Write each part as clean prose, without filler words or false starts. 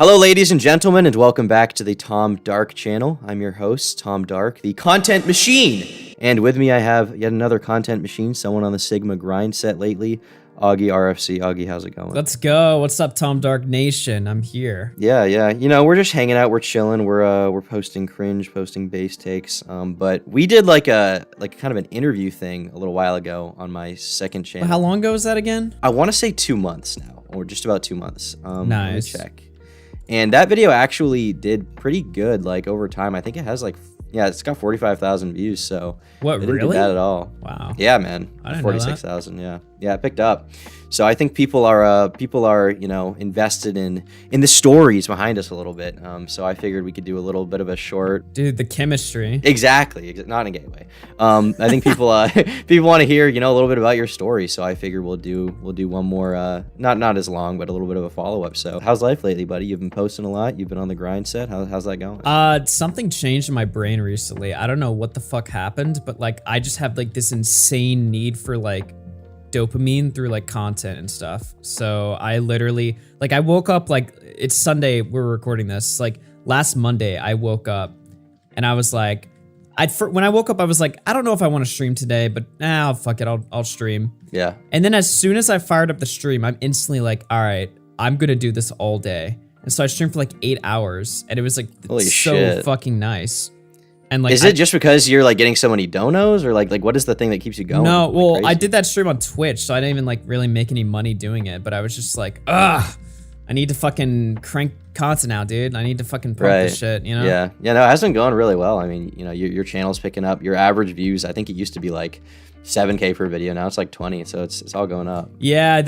Hello, ladies and gentlemen, and welcome back to the Tom Dark channel. I'm your host, Tom Dark, the content machine. And with me, I have yet another content machine, someone on the Sigma grind set lately, Augie Rfc. Augie, how's it going? Let's go. What's up, Tom Dark Nation? I'm here. Yeah. You know, we're just hanging out, we're chilling, we're posting cringe, posting base takes. But we did like kind of an interview thing a little while ago on my second channel. How long ago was that again? I want to say 2 months now, or just about 2 months. Nice. Let me check. And that video actually did pretty good, like, over time. I think it has, like, yeah, it's got 45,000 views, so what, it didn't really? do bad at all. Wow. Yeah, man. I didn't 46,000, yeah. Yeah, it picked up. So I think people are, you know, invested in the stories behind us a little bit. So I figured we could do a little bit of a short. Dude, the chemistry. Exactly. Not in a gay way. I think people people want to hear, you know, a little bit about your story. So I figured we'll do one more, not as long, but a little bit of a follow up. So how's life lately, buddy? You've been posting a lot. You've been on the grind set. How's that going? Something changed in my brain recently. I don't know what the fuck happened, but like I just have like this insane need for like dopamine through like content and stuff. So I literally, like, I woke up, like, it's Sunday, we're recording this, like last Monday I woke up and I was like, when I woke up I was like, I don't know if I want to stream today, but fuck it, I'll stream. Yeah. And then as soon as I fired up the stream, I'm instantly like, all right, I'm gonna do this all day. And so I streamed for like 8 hours and it was like Holy so shit. Fucking nice. And like, is it just because you're like getting so many donos, or like what is the thing that keeps you going? No, like, well, crazy? I did that stream on Twitch, so I didn't even like really make any money doing it, but I was just like, I need to fucking crank content out, dude. I need to fucking pump this shit, you know? Yeah, no, it has been going really well. I mean, you know, your channel's picking up. Your average views, I think it used to be like 7K per video. Now it's like 20, so it's all going up. Yeah,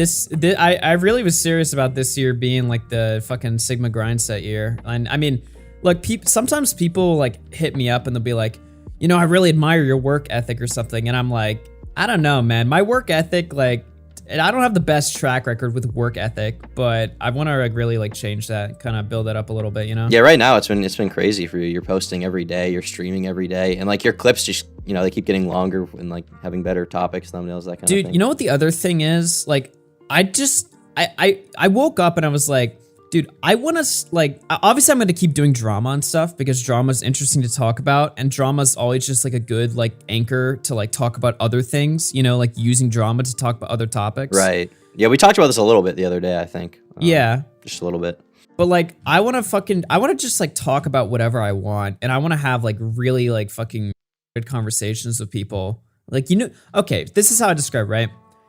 I really was serious about this year being like the fucking Sigma grind set year. And I mean, look, sometimes people like hit me up and they'll be like, you know, I really admire your work ethic or something. And I'm like, I don't know, man. My work ethic, like, I don't have the best track record with work ethic, but I want to like really like change that, kind of build that up a little bit, you know? Yeah, right now it's been crazy for you. You're posting every day, you're streaming every day, and like your clips just, you know, they keep getting longer and like having better topics, thumbnails, that kind of thing. Dude, you know what the other thing is? Like, I woke up and I was like, dude, I want to, like, obviously I'm going to keep doing drama and stuff because drama is interesting to talk about, and drama is always just like a good like anchor to like talk about other things, you know, like using drama to talk about other topics. Right. Yeah, we talked about this a little bit the other day, I think. Yeah. Just a little bit. But like, I want to just like talk about whatever I want, and I want to have like really like fucking good conversations with people. Like, you know, okay, this is how I describe, right?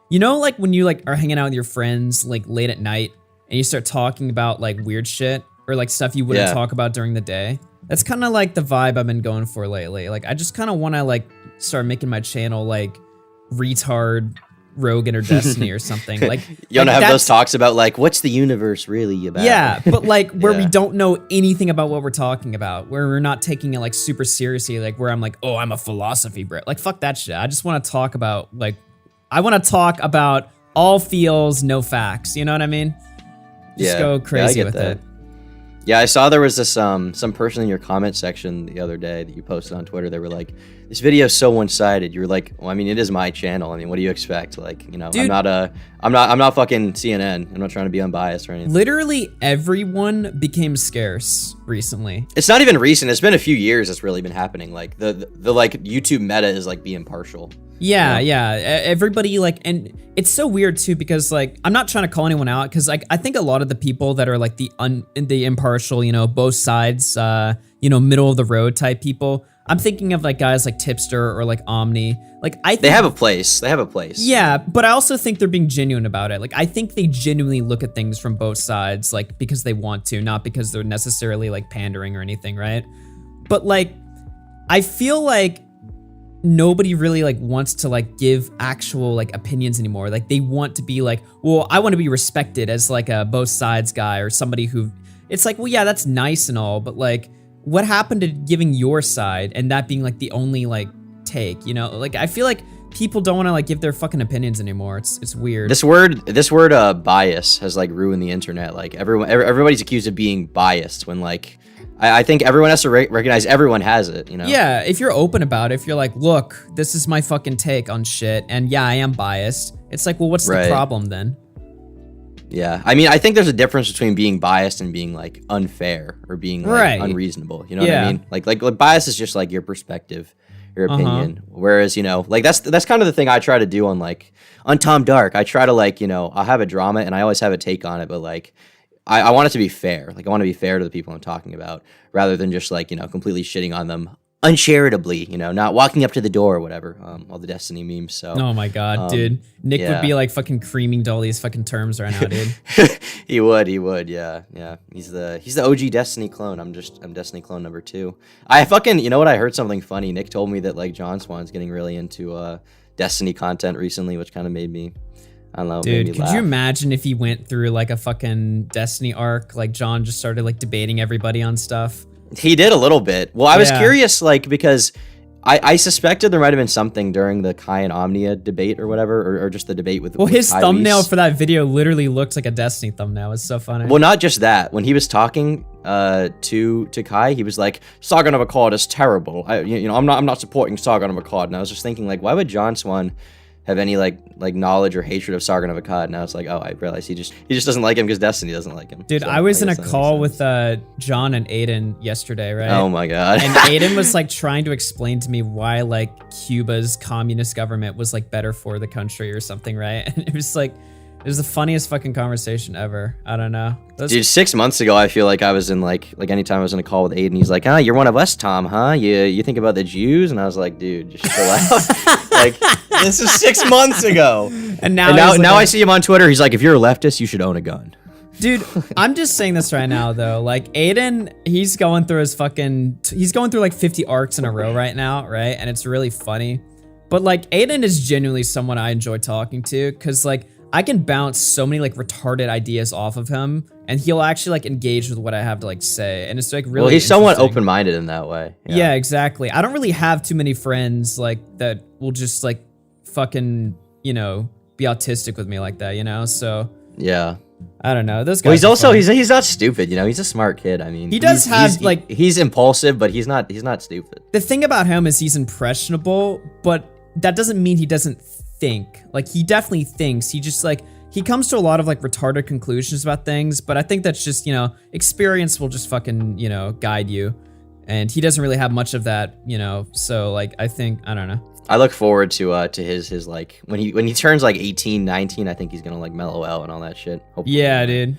You know, like when you like are hanging out with your friends like late at night, and you start talking about like weird shit or like stuff you wouldn't talk about during the day. That's kind of like the vibe I've been going for lately. Like, I just kind of want to like start making my channel like retard Rogan or Destiny or something. Like, you want to have those talks about like, what's the universe really about? Yeah, but like where we don't know anything about what we're talking about, where we're not taking it like super seriously, like where I'm like, oh, I'm a philosophy Brit. Like, fuck that shit. I just want to talk about like, I want to talk about all feels, no facts. You know what I mean? Just go crazy with it. Yeah, I saw there was this some person in your comment section the other day that you posted on Twitter. They were like, "This video is so one-sided." You were like, "Well, I mean, it is my channel. I mean, what do you expect? Like, you know, dude, I'm not fucking CNN. I'm not trying to be unbiased or anything." Literally everyone became scarce recently. It's not even recent. It's been a few years. It's really been happening. Like the like YouTube meta is like being partial. Yeah. Everybody like, and it's so weird too because like I'm not trying to call anyone out because like I think a lot of the people that are like the impartial, you know, both sides, you know, middle of the road type people. I'm thinking of like guys like Tipster or like Omni. Like I think they have a place. They have a place. Yeah, but I also think they're being genuine about it. Like I think they genuinely look at things from both sides, like because they want to, not because they're necessarily like pandering or anything, right? But like I feel like nobody really like wants to like give actual like opinions anymore. Like they want to be like, well, I want to be respected as like a both sides guy or somebody who, it's like, well, yeah, that's nice and all, but like what happened to giving your side and that being like the only like take, you know? Like I feel like people don't want to like give their fucking opinions anymore. It's weird. This word bias has like ruined the internet. Like everybody's accused of being biased when like I think everyone has to recognize everyone has it, you know? Yeah, if you're open about it, if you're like, look, this is my fucking take on shit, and yeah, I am biased, it's like, well, what's the problem then? Yeah, I mean, I think there's a difference between being biased and being like unfair or being like unreasonable. You know what I mean? Like bias is just like your perspective, your opinion. Whereas, you know, like that's kind of the thing I try to do on Tom Dark. I try to like, you know, I'll have a drama and I always have a take on it, but like I want it to be fair. Like I want to be fair to the people I'm talking about rather than just like, you know, completely shitting on them uncharitably, you know, not walking up to the door or whatever. All the Destiny memes. So oh my god, dude, Nick would be like fucking creaming to all these fucking terms right now, dude. he would, yeah. He's the OG Destiny clone. I'm Destiny clone number 2. I fucking, you know what? I heard something funny. Nick told me that like John Swan's getting really into Destiny content recently, which kind of made me, I don't know, dude. made me Could laugh. you imagine if he went through like a fucking Destiny arc, like John just started like debating everybody on stuff? He did a little bit. Well, I was curious, like, because I suspected there might have been something during the Kai and Omnia debate or whatever, or just the debate with. Well, with his Kai thumbnail Weiss. for that video literally looked like a Destiny thumbnail. It's so funny. Well, not just that. When he was talking to Kai, he was like, "Sargon of Akkad is terrible. I'm not supporting Sargon of Akkad." And I was just thinking, like, why would John Swan have any like knowledge or hatred of Sargon of Akkad? Now it's like, oh, I realize he just doesn't like him because Destiny doesn't like him. Dude, So, I was in a guess that call makes with sense. John and Aiden yesterday, right? Oh my god. And Aiden was like trying to explain to me why like Cuba's communist government was like better for the country or something, right? And it was like, it was the funniest fucking conversation ever. I don't know. Dude, 6 months ago, I feel like I was in like anytime I was in a call with Aiden, he's like, you're one of us, Tom, huh? You think about the Jews? And I was like, dude, just chill out. Like, this is 6 months ago. And now I see him on Twitter. He's like, if you're a leftist, you should own a gun. Dude, I'm just saying this right now though. Like Aiden, he's going through like 50 arcs in a row right now, right? And it's really funny. But like Aiden is genuinely someone I enjoy talking to because like I can bounce so many like retarded ideas off of him and he'll actually like engage with what I have to like say. And it's like really Well, he's somewhat open-minded in that way. Yeah, exactly. I don't really have too many friends like that will just like fucking, you know, be autistic with me like that, you know? So yeah. I don't know. Those guys. Well, he's also he's not stupid, you know. He's a smart kid. I mean, he does have like he's impulsive, but he's not stupid. The thing about him is he's impressionable, but that doesn't mean he doesn't think. Like he definitely thinks. He just like he comes to a lot of like retarded conclusions about things, but I think that's just, you know, experience will just fucking, you know, guide you. And he doesn't really have much of that, you know. So like I think, I don't know. I look forward to his like when he turns like 18, 19, I think he's going to like mellow out and all that shit. Hopefully. Yeah, dude.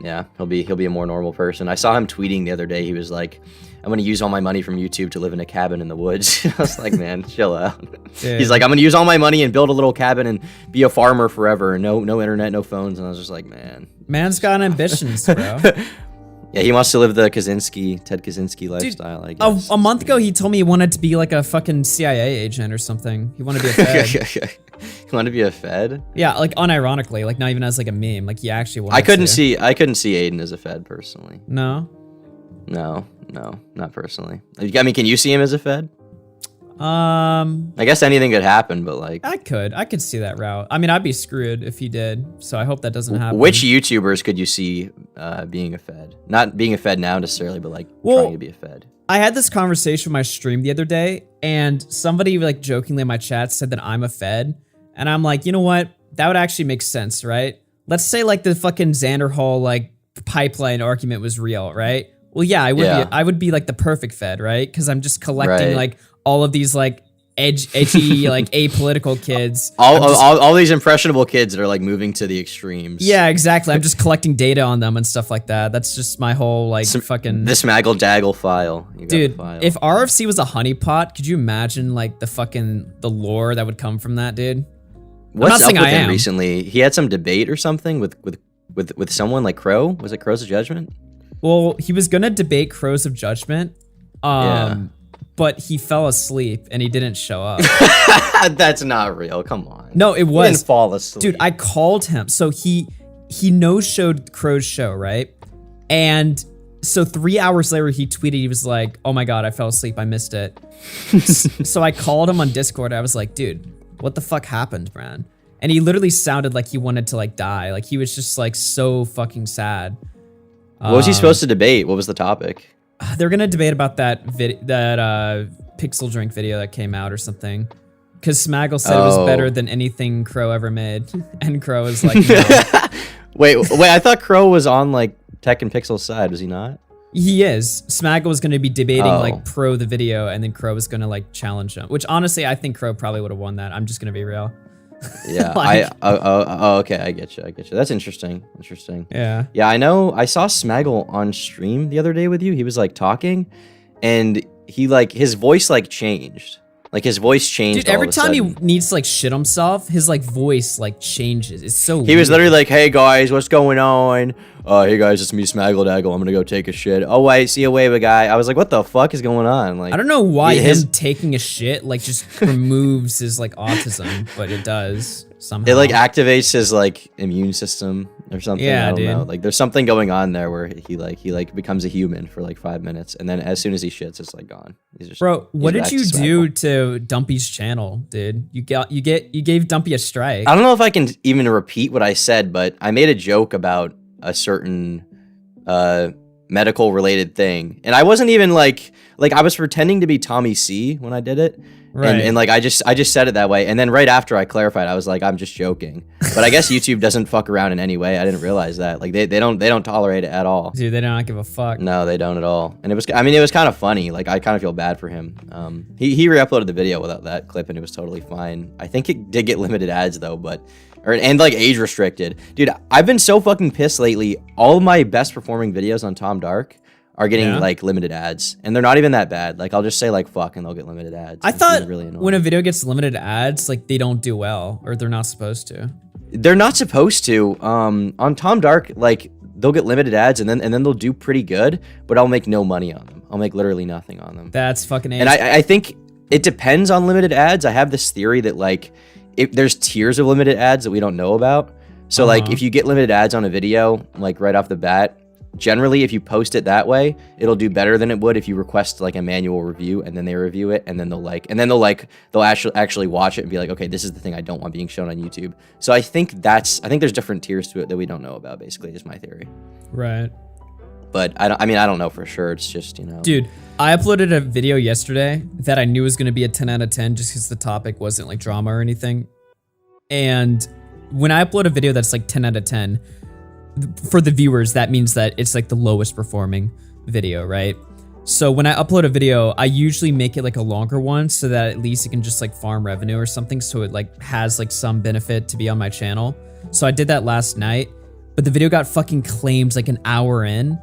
Yeah, he'll be a more normal person. I saw him tweeting the other day. He was like, I'm going to use all my money from YouTube to live in a cabin in the woods. I was like, man, chill out. Dude. He's like, I'm going to use all my money and build a little cabin and be a farmer forever. No internet, no phones. And I was just like, man. Man's got ambitions, bro. Yeah, he wants to live the Ted Kaczynski lifestyle, Dude, I guess. A month ago, he told me he wanted to be like a fucking CIA agent or something. He wanted to be a Fed. You want to be a Fed? Yeah, like unironically, like not even as like a meme. Like he actually wanted I couldn't see Aiden as a Fed personally. No, not personally. I mean, can you see him as a Fed? I guess anything could happen, but like I could see that route. I mean, I'd be screwed if he did. So I hope that doesn't happen. Which YouTubers could you see being a Fed? Not being a Fed now necessarily, but like trying to be a Fed. I had this conversation with my stream the other day, and somebody like jokingly in my chat said that I'm a Fed, and I'm like, you know what? That would actually make sense, right? Let's say like the fucking Xander Hall like pipeline argument was real, right? Well, yeah, I would be like the perfect Fed, right? Because I'm just collecting like all of these like edgy like apolitical kids. All these impressionable kids that are like moving to the extremes. Yeah, exactly. I'm just collecting data on them and stuff like that. That's just my whole like fucking this Maggle Daggle file. Dude, if RFC was a honeypot, could you imagine like the lore that would come from that, dude? What's up with him recently? He had some debate or something with someone like Crow. Was it Crows of Judgment? Well, he was gonna debate Crows of Judgment. But he fell asleep and he didn't show up. That's not real. Come on. No, it was. He didn't fall asleep. Dude, I called him. So he no-showed Crow's show, right? And so 3 hours later, he tweeted, he was like, oh my God, I fell asleep. I missed it. So I called him on Discord. I was like, dude, what the fuck happened, man? And he literally sounded like he wanted to like die. Like he was just like so fucking sad. What was he supposed to debate? What was the topic? They're gonna debate about that Pixel Drink video that came out or something, because Smaggle said it was better than anything Crow ever made, and Crow was like, no. Wait, I thought Crow was on like Tech and Pixel's side. Was he not? He is. Smaggle was going to be debating Oh. like Pro the video, and then Crow was going to like challenge him. Which honestly, I think Crow probably would have won that. I'm just going to be real. Yeah. Like- Okay. I get you. That's interesting. Yeah. Yeah, I know. I saw Smaggle on stream the other day with you. He was like talking, and he like his voice like changed. Like his voice changed. Dude, every all of a time he sudden. needs to like shit himself, his like voice like changes. It's so He was weird. literally like, "Hey guys, what's going on? Hey guys, it's me, Smaggle Daggle. I'm gonna go take a shit. Oh wait, see you later, guy." I was like, "What the fuck is going on?" Like, I don't know why his- him taking a shit like just removes his like autism, but it does somehow. It like activates his like immune system or something. Yeah, I don't know. dude. Like there's something going on there where he becomes a human for like 5 minutes, and then as soon as he shits, it's like gone. Bro, what he's did back you to do Smaggle. to Dumpy's channel, dude? You gave Dumpy a strike. I don't know if I can even repeat what I said, but I made a joke about a certain medical related thing, and I wasn't even like I was pretending to be Tommy C when I did it. Right. And like I just said it that way, and then right after I clarified, I was like, I'm just joking. But I guess YouTube doesn't fuck around in any way. I didn't realize that. Like they don't tolerate it at all. Dude, they don't give a fuck. No, they don't at all. And it was kind of funny. Like I kind of feel bad for him. He re-uploaded the video without that clip, and it was totally fine. I think it did get limited ads though, and like age restricted. Dude, I've been so fucking pissed lately. All of my best performing videos on Tom Dark are getting like limited ads, and they're not even that bad. Like I'll just say like fuck, and they'll get limited ads. I It's thought really annoying. when a video gets limited ads, like they don't do well, or they're not supposed to. They're not supposed to. On Tom Dark, like they'll get limited ads, and then they'll do pretty good, but I'll make no money on them. I'll make literally nothing on them. That's fucking. And I think it depends on limited ads. I have this theory that like if there's tiers of limited ads that we don't know about. So like if you get limited ads on a video, like right off the bat, generally if you post it that way, it'll do better than it would if you request like a manual review, and then they review it, and then they'll actually watch it and be like, okay, this is the thing I don't want being shown on YouTube. So I think there's different tiers to it that we don't know about, basically, is my theory. Right. But I don't know for sure. It's just, Dude, I uploaded a video yesterday that I knew was going to be a 10 out of 10 just because the topic wasn't like drama or anything. And when I upload a video that's like 10 out of 10, for the viewers, that means that it's like the lowest performing video, right? So when I upload a video, I usually make it like a longer one so that at least it can just like farm revenue or something, so it like has like some benefit to be on my channel. So I did that last night, but the video got fucking claimed like an hour in.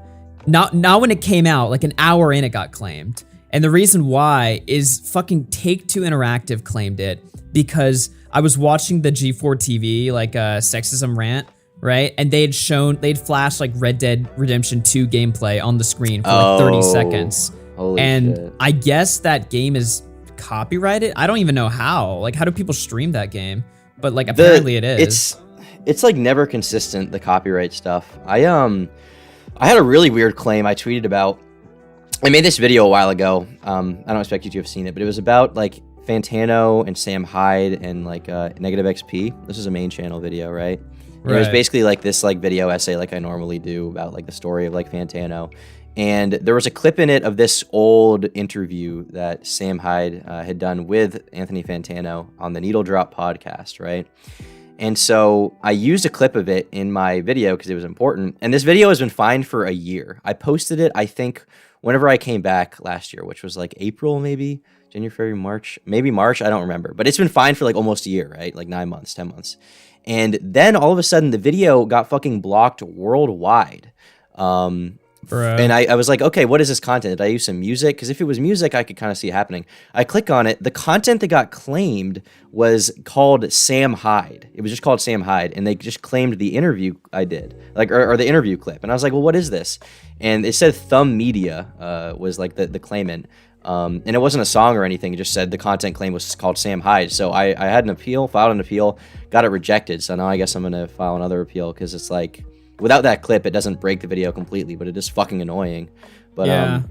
Not when it came out, like an hour in it got claimed. And the reason why is fucking Take-Two Interactive claimed it because I was watching the G4 TV like sexism rant, right? And they'd flashed like Red Dead Redemption 2 gameplay on the screen for like 30 seconds. Holy and shit. I guess that game is copyrighted. I don't even know how. Like, how do people stream that game? But like apparently it is. It's like never consistent, the copyright stuff. I had a really weird claim I tweeted about. I made this video a while ago. I don't expect you to have seen it, but it was about like Fantano and Sam Hyde and like Negative XP. This is a main channel video, right? And it was basically like this like video essay like I normally do about like the story of like Fantano. And there was a clip in it of this old interview that Sam Hyde had done with Anthony Fantano on the Needle Drop podcast, right? And so I used a clip of it in my video because it was important. And this video has been fine for a year. I posted it, I think, whenever I came back last year, which was like April, maybe January, February, March, maybe March. I don't remember, but it's been fine for like almost a year, right? Like 9 months, 10 months. And then all of a sudden the video got fucking blocked worldwide. And I was like, okay, what is this content? Did I use some music? Because if it was music, I could kind of see it happening. I click on it. The content that got claimed was called Sam Hyde. It was just called Sam Hyde. And they just claimed the interview I did, like, or the interview clip. And I was like, well, what is this? And it said Thumb Media was like the claimant. And it wasn't a song or anything. It just said the content claim was called Sam Hyde. So I had an appeal, filed an appeal, got it rejected. So now I guess I'm going to file another appeal because it's like, without that clip, it doesn't break the video completely, but it is fucking annoying. But, Yeah.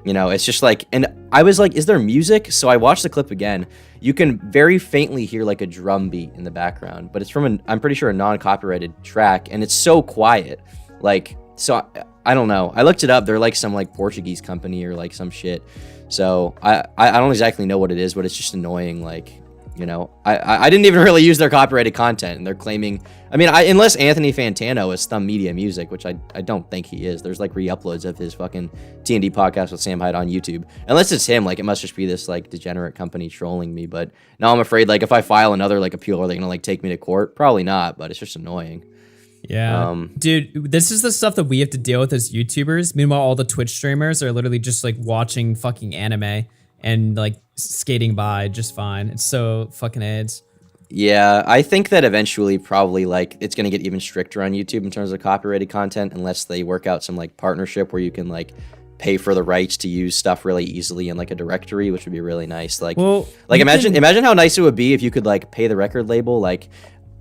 it's just like, and I was like, is there music? So I watched the clip again. You can very faintly hear like a drum beat in the background, but it's from I'm pretty sure a non-copyrighted track, and it's so quiet. Like, so I don't know. I looked it up. They're like some like Portuguese company or like some shit. So I don't exactly know what it is, but it's just annoying. Like, You know, I didn't even really use their copyrighted content, and they're claiming, I mean, unless Anthony Fantano is Thumb Media Music, which I don't think he is. There's like re-uploads of his fucking T&D podcast with Sam Hyde on YouTube. Unless it's him, like it must just be this like degenerate company trolling me. But now I'm afraid like if I file another like appeal, are they gonna like take me to court? Probably not, but it's just annoying. Yeah, dude, this is the stuff that we have to deal with as YouTubers. Meanwhile, all the Twitch streamers are literally just like watching fucking anime and like skating by just fine. It's so fucking AIDS. Yeah, I think that eventually probably like it's going to get even stricter on YouTube in terms of copyrighted content unless they work out some like partnership where you can like pay for the rights to use stuff really easily in like a directory, which would be really nice. Like, imagine how nice it would be if you could like pay the record label like,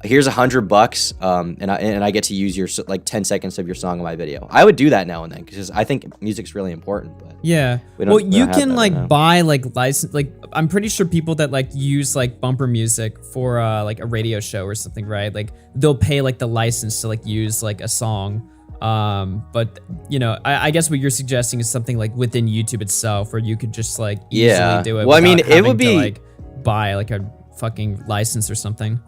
here's $100, and I get to use your like 10 seconds of your song in my video. I would do that now and then because I think music's really important. But yeah, well, you can like buy like license. Like I'm pretty sure people that like use like bumper music for like a radio show or something, right? Like they'll pay like the license to like use like a song. But you know, I guess what you're suggesting is something like within YouTube itself, where you could just like easily do it. Well, I mean, it would be to, like buy like a fucking license or something.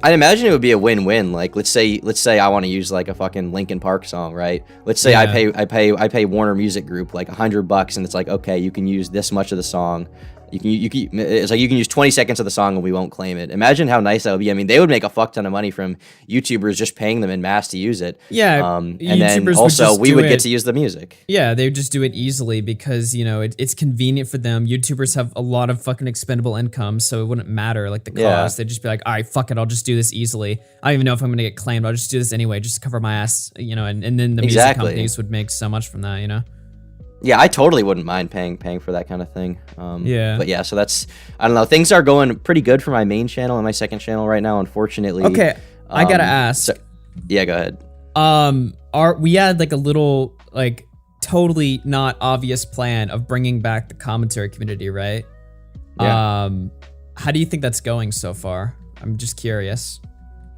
I'd imagine it would be a win-win. Like, let's say I want to use like a fucking Linkin Park song, right? Let's say I pay Warner Music Group like $100, and it's like, okay, you can use this much of the song. It's like you can use 20 seconds of the song and we won't claim it. Imagine how nice that would be. I mean, they would make a fuck ton of money from YouTubers just paying them in mass to use it. Yeah, and then also we would get to use the music. Yeah, they would just do it easily because, you know, it's convenient for them. YouTubers have a lot of fucking expendable income, so it wouldn't matter like the cost. Yeah. They'd just be like, all right, fuck it, I'll just do this easily. I don't even know if I'm gonna get claimed. I'll just do this anyway, just to cover my ass, you know. And then the music companies would make so much from that, you know. Yeah, I totally wouldn't mind paying for that kind of thing. Yeah. But yeah, so that's, I don't know. Things are going pretty good for my main channel and my second channel right now, unfortunately. Okay, I gotta ask. Yeah, go ahead. We had like a little like totally not obvious plan of bringing back the commentary community, right? Yeah. How do you think that's going so far? I'm just curious.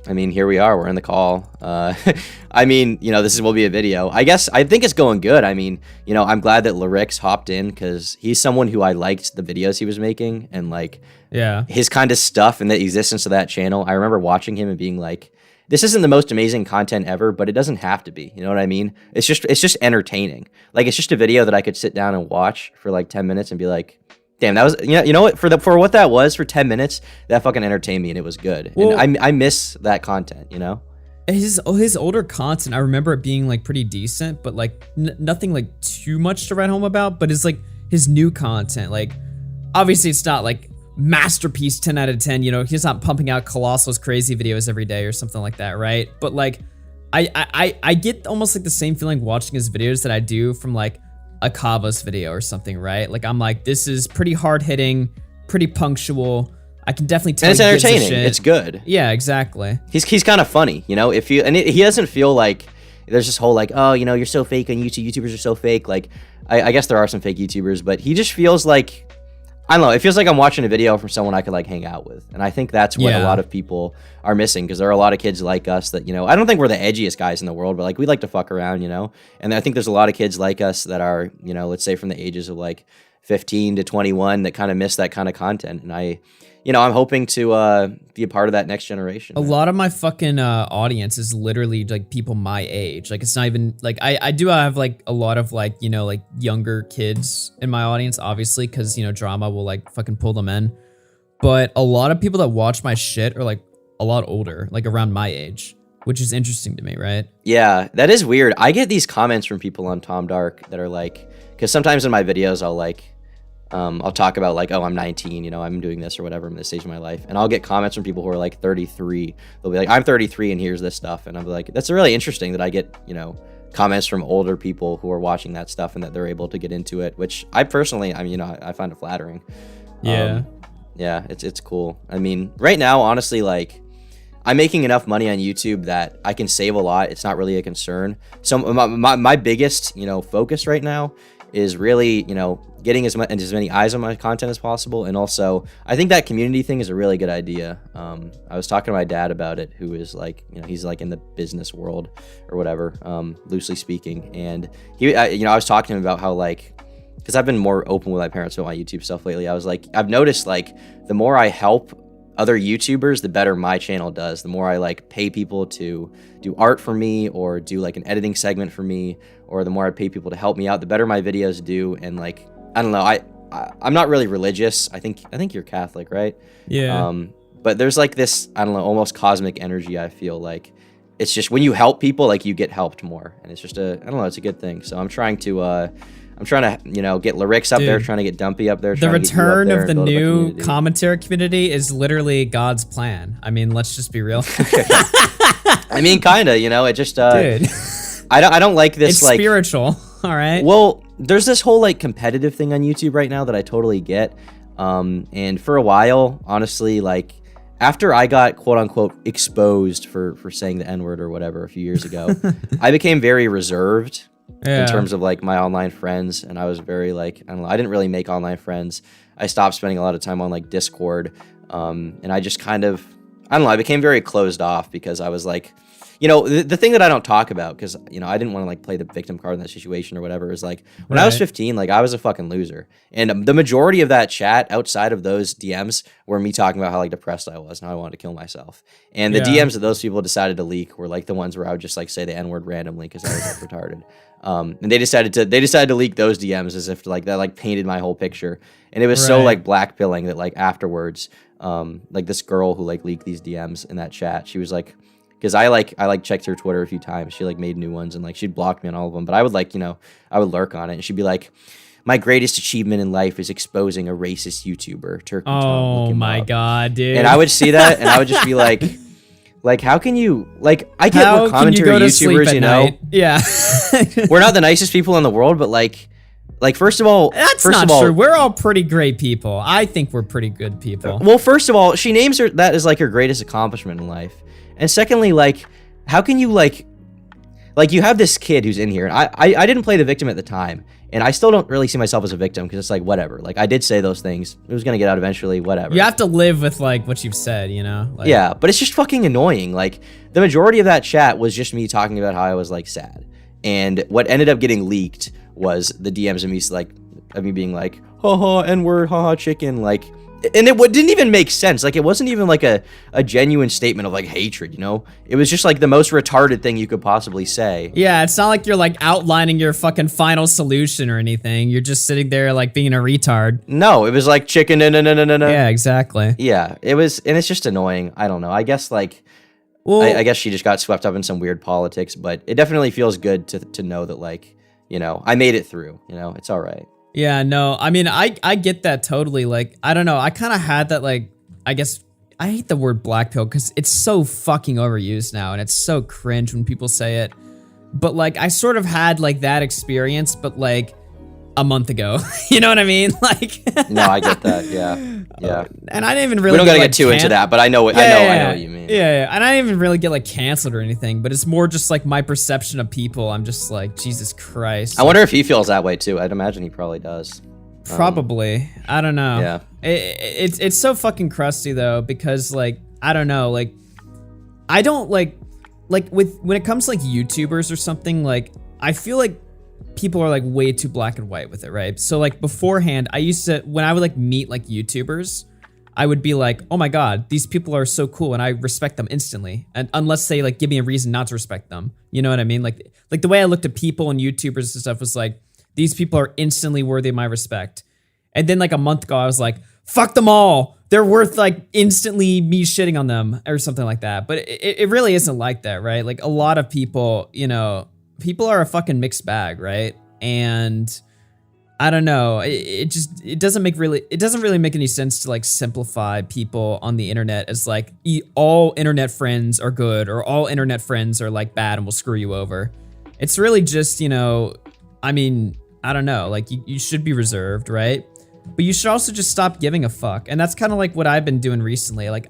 I mean, here we are. We're in the call. I mean, you know, will be a video. I think it's going good. I mean, you know, I'm glad that Lyrix hopped in because he's someone who I liked the videos he was making and like his kind of stuff and the existence of that channel. I remember watching him and being like, this isn't the most amazing content ever, but it doesn't have to be. You know what I mean? It's just entertaining. Like, it's just a video that I could sit down and watch for like 10 minutes and be like, damn, that was, you know what, for what that was, for 10 minutes, that fucking entertained me and it was good. Well, and I miss that content, you know? His older content, I remember it being like pretty decent, but like nothing like too much to write home about. But it's like his new content, like obviously it's not like masterpiece 10 out of 10, you know, he's not pumping out Colossal's crazy videos every day or something like that, right? But like I get almost like the same feeling watching his videos that I do from like a Kava's video or something, right? Like I'm like, this is pretty hard hitting, pretty punctual. I can definitely tell. And it's entertaining. It's good. Yeah, exactly. He's kind of funny, you know. He doesn't feel like there's this whole like, oh, you know, you're so fake on YouTube. YouTubers are so fake. Like, I guess there are some fake YouTubers, but he just feels like, I don't know. It feels like I'm watching a video from someone I could like hang out with, and I think that's what a lot of people are missing because there are a lot of kids like us that, you know, I don't think we're the edgiest guys in the world, but like we like to fuck around, you know. And I think there's a lot of kids like us that are, you know, let's say from the ages of like 15 to 21 that kind of miss that kind of content, and I'm hoping to be a part of that next generation. A lot of my fucking audience is literally like people my age. Like it's not even like I do have like a lot of like, you know, like younger kids in my audience, obviously, because, you know, drama will like fucking pull them in. But a lot of people that watch my shit are like a lot older, like around my age, which is interesting to me, right? Yeah, that is weird. I get these comments from people on Tom Dark that are like, because sometimes in my videos I'll talk about like, oh, I'm 19, you know, I'm doing this or whatever in this stage of my life. And I'll get comments from people who are like 33. They'll be like, I'm 33 and here's this stuff. And I'm like, that's really interesting that I get, you know, comments from older people who are watching that stuff and that they're able to get into it, which I personally, I mean, you know, I find it flattering. Yeah, it's cool. I mean, right now, honestly, like, I'm making enough money on YouTube that I can save a lot. It's not really a concern. So my biggest, you know, focus right now is really, you know, getting as many eyes on my content as possible. And also, I think that community thing is a really good idea. I was talking to my dad about it, who is like, you know, he's like in the business world or whatever, loosely speaking. And I was talking to him about how like, because I've been more open with my parents about my YouTube stuff lately. I was like, I've noticed like the more I help other YouTubers, the better my channel does. The more I like pay people to do art for me or do like an editing segment for me, or the more I pay people to help me out, the better my videos do. And like, I don't know, I'm not really religious. I think you're Catholic, right? Yeah. But there's like this, I don't know, almost cosmic energy. I feel like it's just when you help people, like you get helped more, and it's just I don't know, it's a good thing. So I'm trying to you know, get Lyrics up there, trying to get Dumpy up there. The return of the new commentary community is literally God's plan. I mean, let's just be real. I mean, kind of, you know, it just dude. I don't like this. It's like spiritual. All right. Well, there's this whole like competitive thing on YouTube right now that I totally get. And for a while, honestly, like after I got quote unquote exposed for saying the N-word or whatever a few years ago, I became very reserved in terms of like my online friends. And I was very like, I don't know, I didn't really make online friends. I stopped spending a lot of time on like Discord. And I just kind of, I don't know, I became very closed off because I was like, you know, the thing that I don't talk about, because, you know, I didn't want to like play the victim card in that situation or whatever, is like when I was 15, like I was a fucking loser. And the majority of that chat outside of those DMs were me talking about how like depressed I was and how I wanted to kill myself. And the DMs that those people decided to leak were like the ones where I would just like say the N-word randomly because I was like retarded. And they decided to leak those DMs as if like that like painted my whole picture. And it was so like blackpilling that like afterwards, like this girl who like leaked these DMs in that chat, she was like, because I checked her Twitter a few times. She like made new ones and like she'd blocked me on all of them. But I would like, you know, I would lurk on it and she'd be like, my greatest achievement in life is exposing a racist YouTuber. Turkey oh my god, dude. And I would see that and I would just be like how can you like I get what commentary YouTubers, you know? Yeah. We're not the nicest people in the world, but like first of all, that's not true. We're all pretty great people. I think we're pretty good people. Well, first of all, she names that as like her greatest accomplishment in life. And secondly, like, how can you, like you have this kid who's in here, and I didn't play the victim at the time, and I still don't really see myself as a victim, because it's like, whatever. Like, I did say those things. It was going to get out eventually, whatever. You have to live with, like, what you've said, you know? Like, yeah, but it's just fucking annoying. Like, the majority of that chat was just me talking about how I was, like, sad. And what ended up getting leaked was the DMs of me, like, of me being like, haha, N-word, haha, chicken, like... And it didn't even make sense. Like, it wasn't even like a genuine statement of like hatred, you know? It was just like the most retarded thing you could possibly say. Yeah, it's not like you're like outlining your fucking final solution or anything. You're just sitting there like being a retard. No, it was like chicken, no. Yeah, exactly. Yeah, it was, and it's just annoying. I don't know. I guess like, well, I guess she just got swept up in some weird politics, but it definitely feels good to know that like, you know, I made it through, you know, it's all right. Yeah, no, I mean, I get that totally. Like, I don't know. I kind of had that, like, I guess, I hate the word black pill because it's so fucking overused now and it's so cringe when people say it. But, like, I sort of had, like, that experience, but, like, a month ago. You know what I mean? Like, no, I get that. Yeah. Yeah. And I didn't even really we don't gotta get too into that, but I know what you mean. Yeah. And I didn't even really get like canceled or anything, but it's more just like my perception of people. I'm just like, Jesus Christ. I wonder if he feels that way too. I'd imagine he probably does. Probably. I don't know. Yeah. It's so fucking crusty though, because like, I don't know, like, I don't like when it comes to like YouTubers or something, like, I feel like people are like way too black and white with it, right? So like beforehand, I used to, when I would like meet like YouTubers, I would be like, oh my God, these people are so cool and I respect them instantly. And unless they like give me a reason not to respect them. You know what I mean? Like the way I looked at people and YouTubers and stuff was like, these people are instantly worthy of my respect. And then like a month ago, I was like, fuck them all. They're worth like instantly me shitting on them or something like that. But it really isn't like that, right? Like a lot of people, you know, people are a fucking mixed bag, right? And I don't know, it doesn't really make any sense to like simplify people on the internet as like all internet friends are good or all internet friends are like bad and will screw you over. It's really just, you know, I mean, I don't know, like you should be reserved, right? But you should also just stop giving a fuck. And that's kind of like what I've been doing recently. Like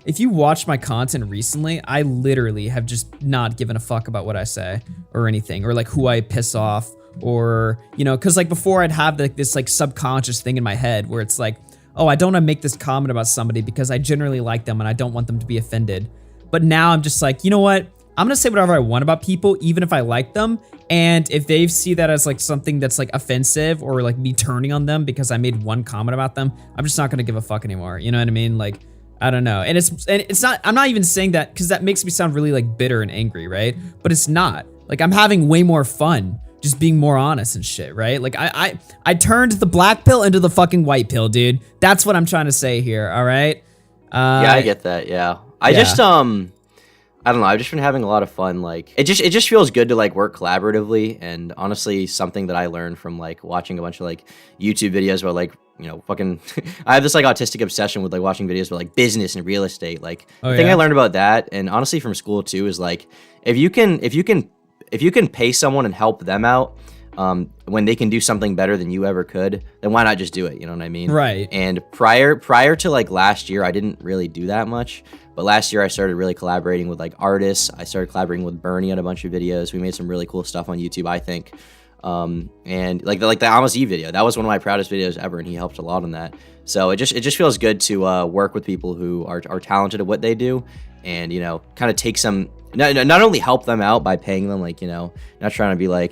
if you watch my content recently, I literally have just not given a fuck about what I say or anything, or like who I piss off, or, you know, cause like before I'd have like this like subconscious thing in my head where it's like, oh, I don't want to make this comment about somebody because I generally like them and I don't want them to be offended. But now I'm just like, you know what? I'm gonna say whatever I want about people, even if I like them. And if they see that as like something that's like offensive or like me turning on them because I made one comment about them, I'm just not gonna give a fuck anymore. You know what I mean? Like, I don't know. And it's not, I'm not even saying that because that makes me sound really like bitter and angry, right? But it's not. Like I'm having way more fun just being more honest and shit, right? Like I turned the black pill into the fucking white pill, dude. That's what I'm trying to say here, all right? Yeah, I get that, yeah. I just, I don't know, I've just been having a lot of fun. Like, it just feels good to, like, work collaboratively, and honestly, something that I learned from, like, watching a bunch of, like, YouTube videos about, like, you know, fucking, I have this, like, autistic obsession with, like, watching videos about, like, business and real estate. Like, the thing I learned about that, and honestly from school, too, is, like, if you can pay someone and help them out, when they can do something better than you ever could, then why not just do it? You know what I mean? Right. And prior to like last year, I didn't really do that much. But last year I started really collaborating with like artists. I started collaborating with Bernie on a bunch of videos. We made some really cool stuff on YouTube, I think. And like the Amos Eve video, that was one of my proudest videos ever, and he helped a lot on that. So it just feels good to work with people who are talented at what they do, and, you know, kind of take some, not only help them out by paying them, like, you know, not trying to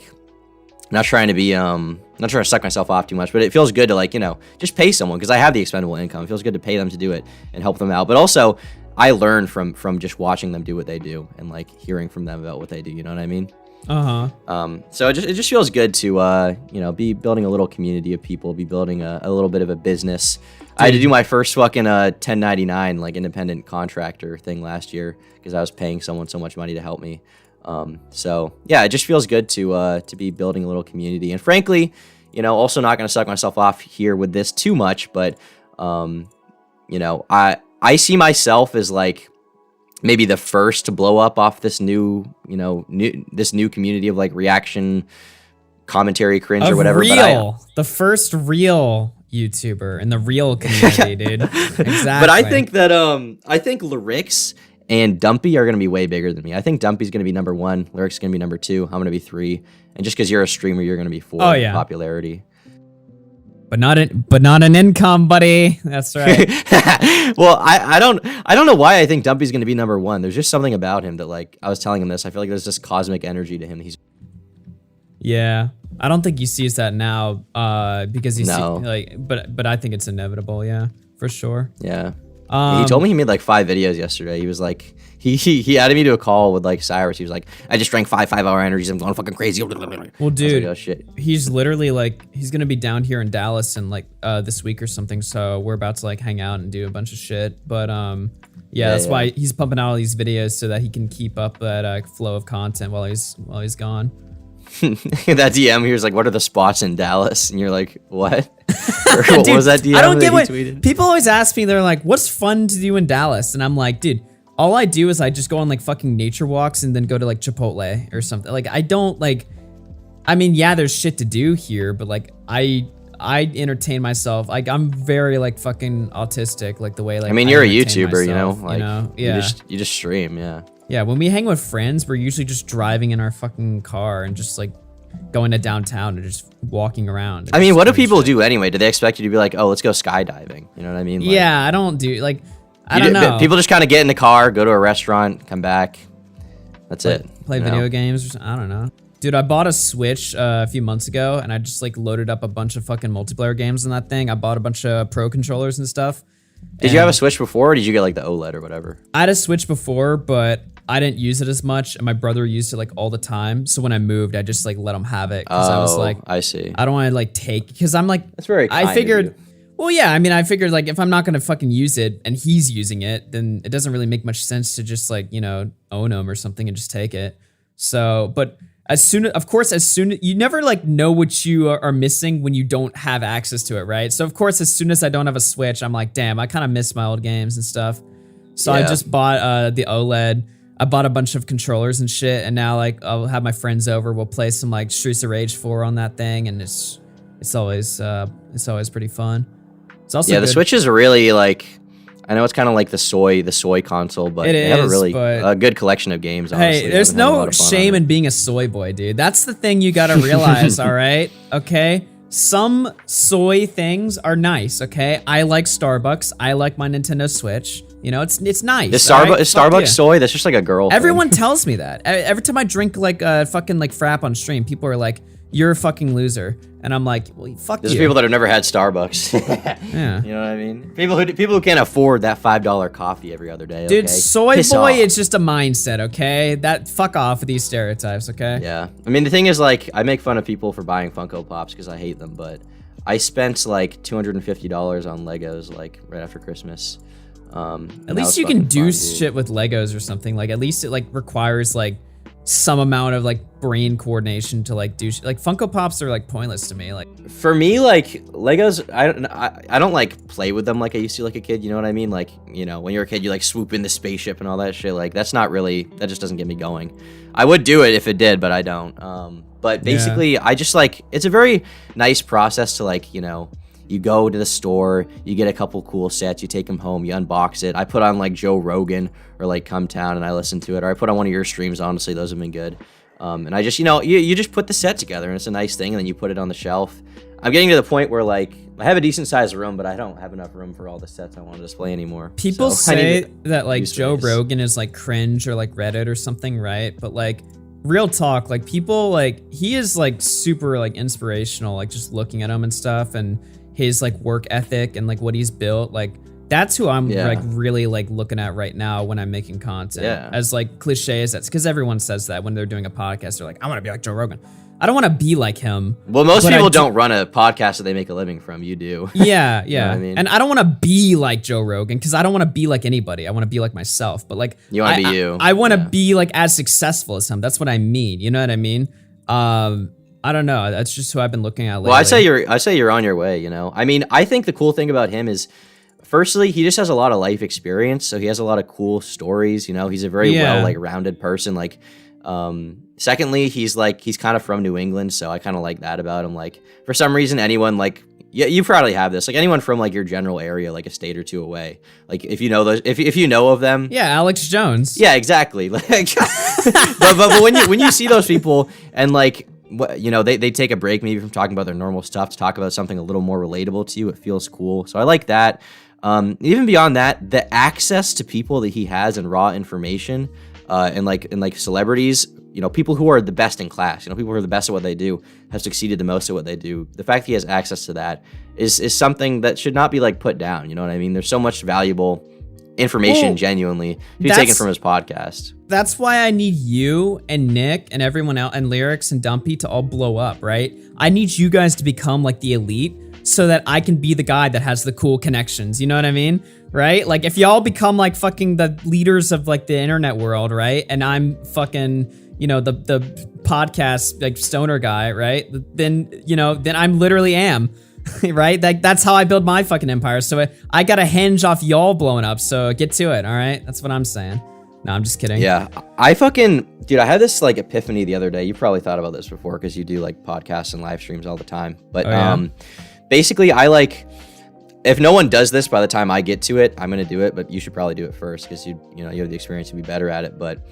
suck myself off too much, but it feels good to, like, you know, just pay someone, because I have the expendable income. It feels good to pay them to do it and help them out. But also, I learn from just watching them do what they do and, like, hearing from them about what they do. You know what I mean? So it just feels good to you know, be building a little community of people, be building a little bit of a business. Dude. I had to do my first fucking 1099 like independent contractor thing last year because I was paying someone so much money to help me. So yeah, it just feels good to be building a little community. And frankly, you know, also not going to suck myself off here with this too much, but you know, I see myself as like maybe the first to blow up off this new community of like reaction, commentary, cringe, or whatever. The first real YouTuber in the real community, dude. Exactly. But I think that I think Lyrics and Dumpy are going to be way bigger than me. I think Dumpy's going to be number 1. Lyrics is going to be number 2. I'm going to be 3. And just because you're a streamer, you're going to be 4. Oh, yeah. Popularity. But not an income, buddy. That's right. Well, I don't know why I think Dumpy's going to be number 1. There's just something about him that, like, I was telling him this. I feel like there's this cosmic energy to him. Yeah. I don't think he sees that now because he's but I think it's inevitable, yeah, for sure. Yeah. He told me he made like 5 videos yesterday. He was like, he added me to a call with like Cyrus. He was like, I just drank 5-hour energies. I'm going fucking crazy. Well, dude, like, oh, shit. He's literally like, he's going to be down here in Dallas in like this week or something. So we're about to like hang out and do a bunch of shit. But yeah, that's why he's pumping out all these videos so that he can keep up that flow of content while he's gone. That DM he was like, what are the spots in Dallas? And you're like, what? What was that DM? I don't get what tweeted? People always ask me. They're like, what's fun to do in Dallas? And I'm like, dude, all I do is I just go on like fucking nature walks and then go to like Chipotle or something. Like, I don't like, I mean, yeah, there's shit to do here, but like I entertain myself. Like, I'm very like fucking autistic, like the way like, I mean, you're a YouTuber, myself, you know, like, you know? Yeah. you just stream. Yeah. Yeah, when we hang with friends, we're usually just driving in our fucking car and just like going to downtown and just walking around. I mean, what do people do anyway? Do they expect you to be like, oh, let's go skydiving? You know what I mean? Like, yeah, I don't do like, I don't know. People just kind of get in the car, go to a restaurant, come back. That's it. Play video games or something. I don't know. Dude, I bought a Switch a few months ago and I just like loaded up a bunch of fucking multiplayer games on that thing. I bought a bunch of pro controllers and stuff. Did you have a Switch before, or did you get like the OLED or whatever? I had a Switch before, but I didn't use it as much, and my brother used it like all the time. So when I moved, I just like let him have it because I was like, I see. I don't want to like take, because I'm like, that's very kind I figured, well, yeah, I mean, I figured like if I'm not gonna fucking use it and he's using it, then it doesn't really make much sense to just like, you know, own him or something and just take it. So, but as soon you never like know what you are missing when you don't have access to it, right? So of course, as soon as I don't have a Switch, I'm like, damn, I kind of miss my old games and stuff. So I just bought the OLED. I bought a bunch of controllers and shit, and now like I'll have my friends over. We'll play some like Streets of Rage 4 on that thing, and it's always pretty fun. It's also the Switch is really like, I know it's kind of like the soy console, but they have a really good collection of games. Honestly. Hey, there's no shame in being a soy boy, dude. That's the thing you gotta realize. All right, okay. Some soy things are nice. Okay, I like Starbucks. I like my Nintendo Switch. You know, it's nice. The Starbucks soy, that's just like a girl Everyone tells me that. Every time I drink like fucking like frap on stream, people are like, you're a fucking loser. And I'm like, well, fuck There's you. people that have never had Starbucks. Yeah. You know what I mean? People who can't afford that $5 coffee every other day. Dude, okay? soy Piss boy, off. it's just a mindset, okay? Fuck off with these stereotypes, okay? Yeah. I mean, the thing is, like, I make fun of people for buying Funko Pops because I hate them, but I spent like $250 on Legos, like, right after Christmas. At least you can do shit with Legos or something. Like, at least it like requires like some amount of like brain coordination to like do like Funko Pops are like pointless to me. Like for me, like Legos, I don't like play with them like I used to like a kid. You know what I mean? Like, you know, when you're a kid, you like swoop in the spaceship and all that shit. Like that's not really, that just doesn't get me going. I would do it if it did, but I don't. But basically, I just like, it's a very nice process to like, you know, you go to the store, you get a couple cool sets, you take them home, you unbox it. I put on like Joe Rogan or like Come Town and I listen to it, or I put on one of your streams. Honestly, those have been good. And I just, you know, you just put the set together and it's a nice thing, and then you put it on the shelf. I'm getting to the point where like I have a decent sized room, but I don't have enough room for all the sets I want to display anymore. People say that like Joe Rogan is like cringe or like Reddit or something, right? But like real talk, like people like, he is like super like inspirational, like just looking at him and stuff, and his like work ethic and like what he's built, like that's who I'm like really like looking at right now when I'm making content. As like cliche as that's, because everyone says that when they're doing a podcast, they're like, I want to be like Joe Rogan. I don't want to be like him. Well, most people don't run a podcast that they make a living from. You do. Yeah, yeah. You know what I mean? And I don't want to be like Joe Rogan because I don't want to be like anybody. I want to be like myself. But like, you want to be you. I want to be like as successful as him. That's what I mean. You know what I mean? I don't know. That's just who I've been looking at lately. Well, I say you're on your way, you know? I mean, I think the cool thing about him is, firstly, he just has a lot of life experience, so he has a lot of cool stories, you know? He's a very well, like, rounded person. Like, secondly, he's kind of from New England, so I kind of like that about him. Like, for some reason, anyone, like, yeah, you probably have this. Like, anyone from, like, your general area, like, a state or two away. Like, if you know those, if you know of them. Yeah, Alex Jones. Yeah, exactly. Like, but when you see those people and, like, you know, they take a break maybe from talking about their normal stuff to talk about something a little more relatable to you. It feels cool. So I like that. Even beyond that, the access to people that he has and raw information, and like celebrities, you know, people who are the best in class, you know, people who are the best at what they do, have succeeded the most at what they do. The fact that he has access to that is something that should not be like put down. You know what I mean? There's so much valuable information, genuinely, to be taken from his podcast. That's why I need you and Nick and everyone else and Lyrics and Dumpy to all blow up, right? I need you guys to become like the elite so that I can be the guy that has the cool connections. You know what I mean? Right? Like if y'all become like fucking the leaders of like the internet world, right? And I'm fucking, you know, the podcast like stoner guy, right? Then, you know, then I'm literally am. Right? That's how I build my fucking empire. So I gotta hinge off y'all blowing up. So get to it, all right? That's what I'm saying. No, I'm just kidding. Yeah, dude, I had this like epiphany the other day. You probably thought about this before because you do like podcasts and live streams all the time. But basically, I like, if no one does this by the time I get to it, I'm gonna do it. But you should probably do it first because you know you have the experience to be better at it. But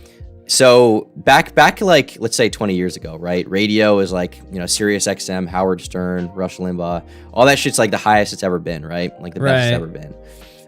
so back like, let's say 20 years ago, right? Radio is like, you know, Sirius XM, Howard Stern, Rush Limbaugh, all that shit's like the highest it's ever been, right? Like the best it's ever been.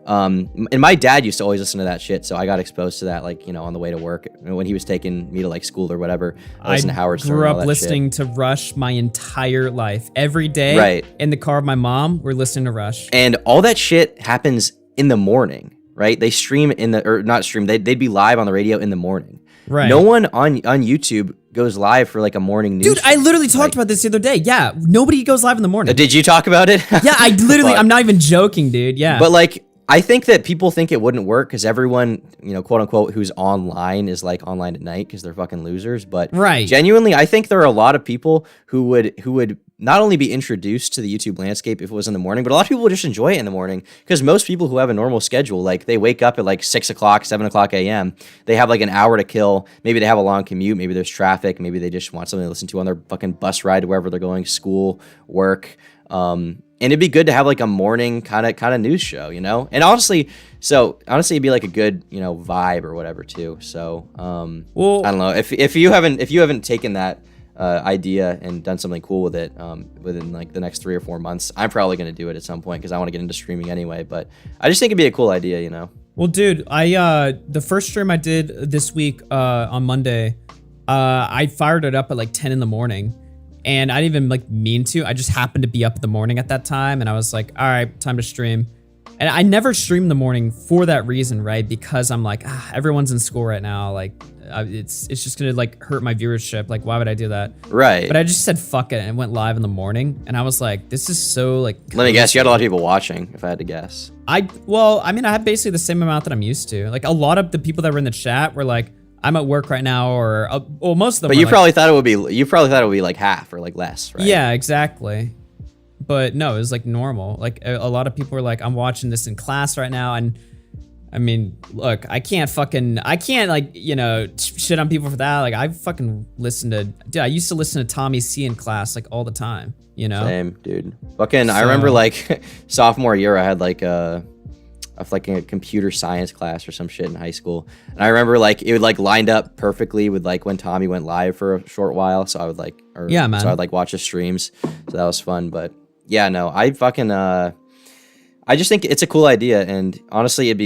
And my dad used to always listen to that shit, so I got exposed to that, like, you know, on the way to work when he was taking me to like school or whatever. I listened to Howard Stern. I grew up listening to Rush my entire life. Every day, in the car with my mom, we're listening to Rush. And all that shit happens in the morning, right? They stream they'd be live on the radio in the morning. Right. No one on YouTube goes live for like a morning news. Dude, I literally talked about this the other day. Yeah, nobody goes live in the morning. Did you talk about it? Yeah, I literally, I'm not even joking, dude. Yeah. But like, I think that people think it wouldn't work because everyone, you know, quote unquote, who's online is like online at night because they're fucking losers. But genuinely, I think there are a lot of people who would not only be introduced to the YouTube landscape if it was in the morning, but a lot of people would just enjoy it in the morning because most people who have a normal schedule, like they wake up at like 6 o'clock, 7 o'clock a.m. They have like an hour to kill. Maybe they have a long commute. Maybe there's traffic. Maybe they just want something to listen to on their fucking bus ride to wherever they're going, school, work. And it'd be good to have like a morning kind of news show, you know? And honestly, it'd be like a good, you know, vibe or whatever too. So, well, I don't know if you haven't taken that idea and done something cool with it within like the next 3 or 4 months, I'm probably going to do it at some point because I want to get into streaming anyway. But I just think it'd be a cool idea, you know? Well, dude, the first stream I did this week on Monday, I fired it up at like 10 in the morning. and I didn't even like mean to. I just happened to be up in the morning at that time, and I was like, all right, time to stream. And I never stream in the morning for that reason, right? Because I'm like, everyone's in school right now. Like, it's just gonna like hurt my viewership. Like, why would I do that? Right. But I just said fuck it and went live in the morning. And I was like, this is so like. Let me guess, you had a lot of people watching. If I had to guess. I had basically the same amount that I'm used to. Like, a lot of the people that were in the chat were like, I'm at work right now, or well, most of them. But you probably thought it would be like half or like less, right? Yeah, exactly. But no, it was like normal. Like a lot of people were like, I'm watching this in class right now. And I mean, look, I can't like, you know, shit on people for that. Like I fucking I used to listen to Tommy C in class like all the time, you know? Same, dude. Fucking, I remember like sophomore year, I had like a computer science class or some shit in high school. And I remember like it would like lined up perfectly with like when Tommy went live for a short while. So I would like, so I'd like watch his streams. So that was fun. But yeah, no, I fucking, I just think it's a cool idea. And honestly, it'd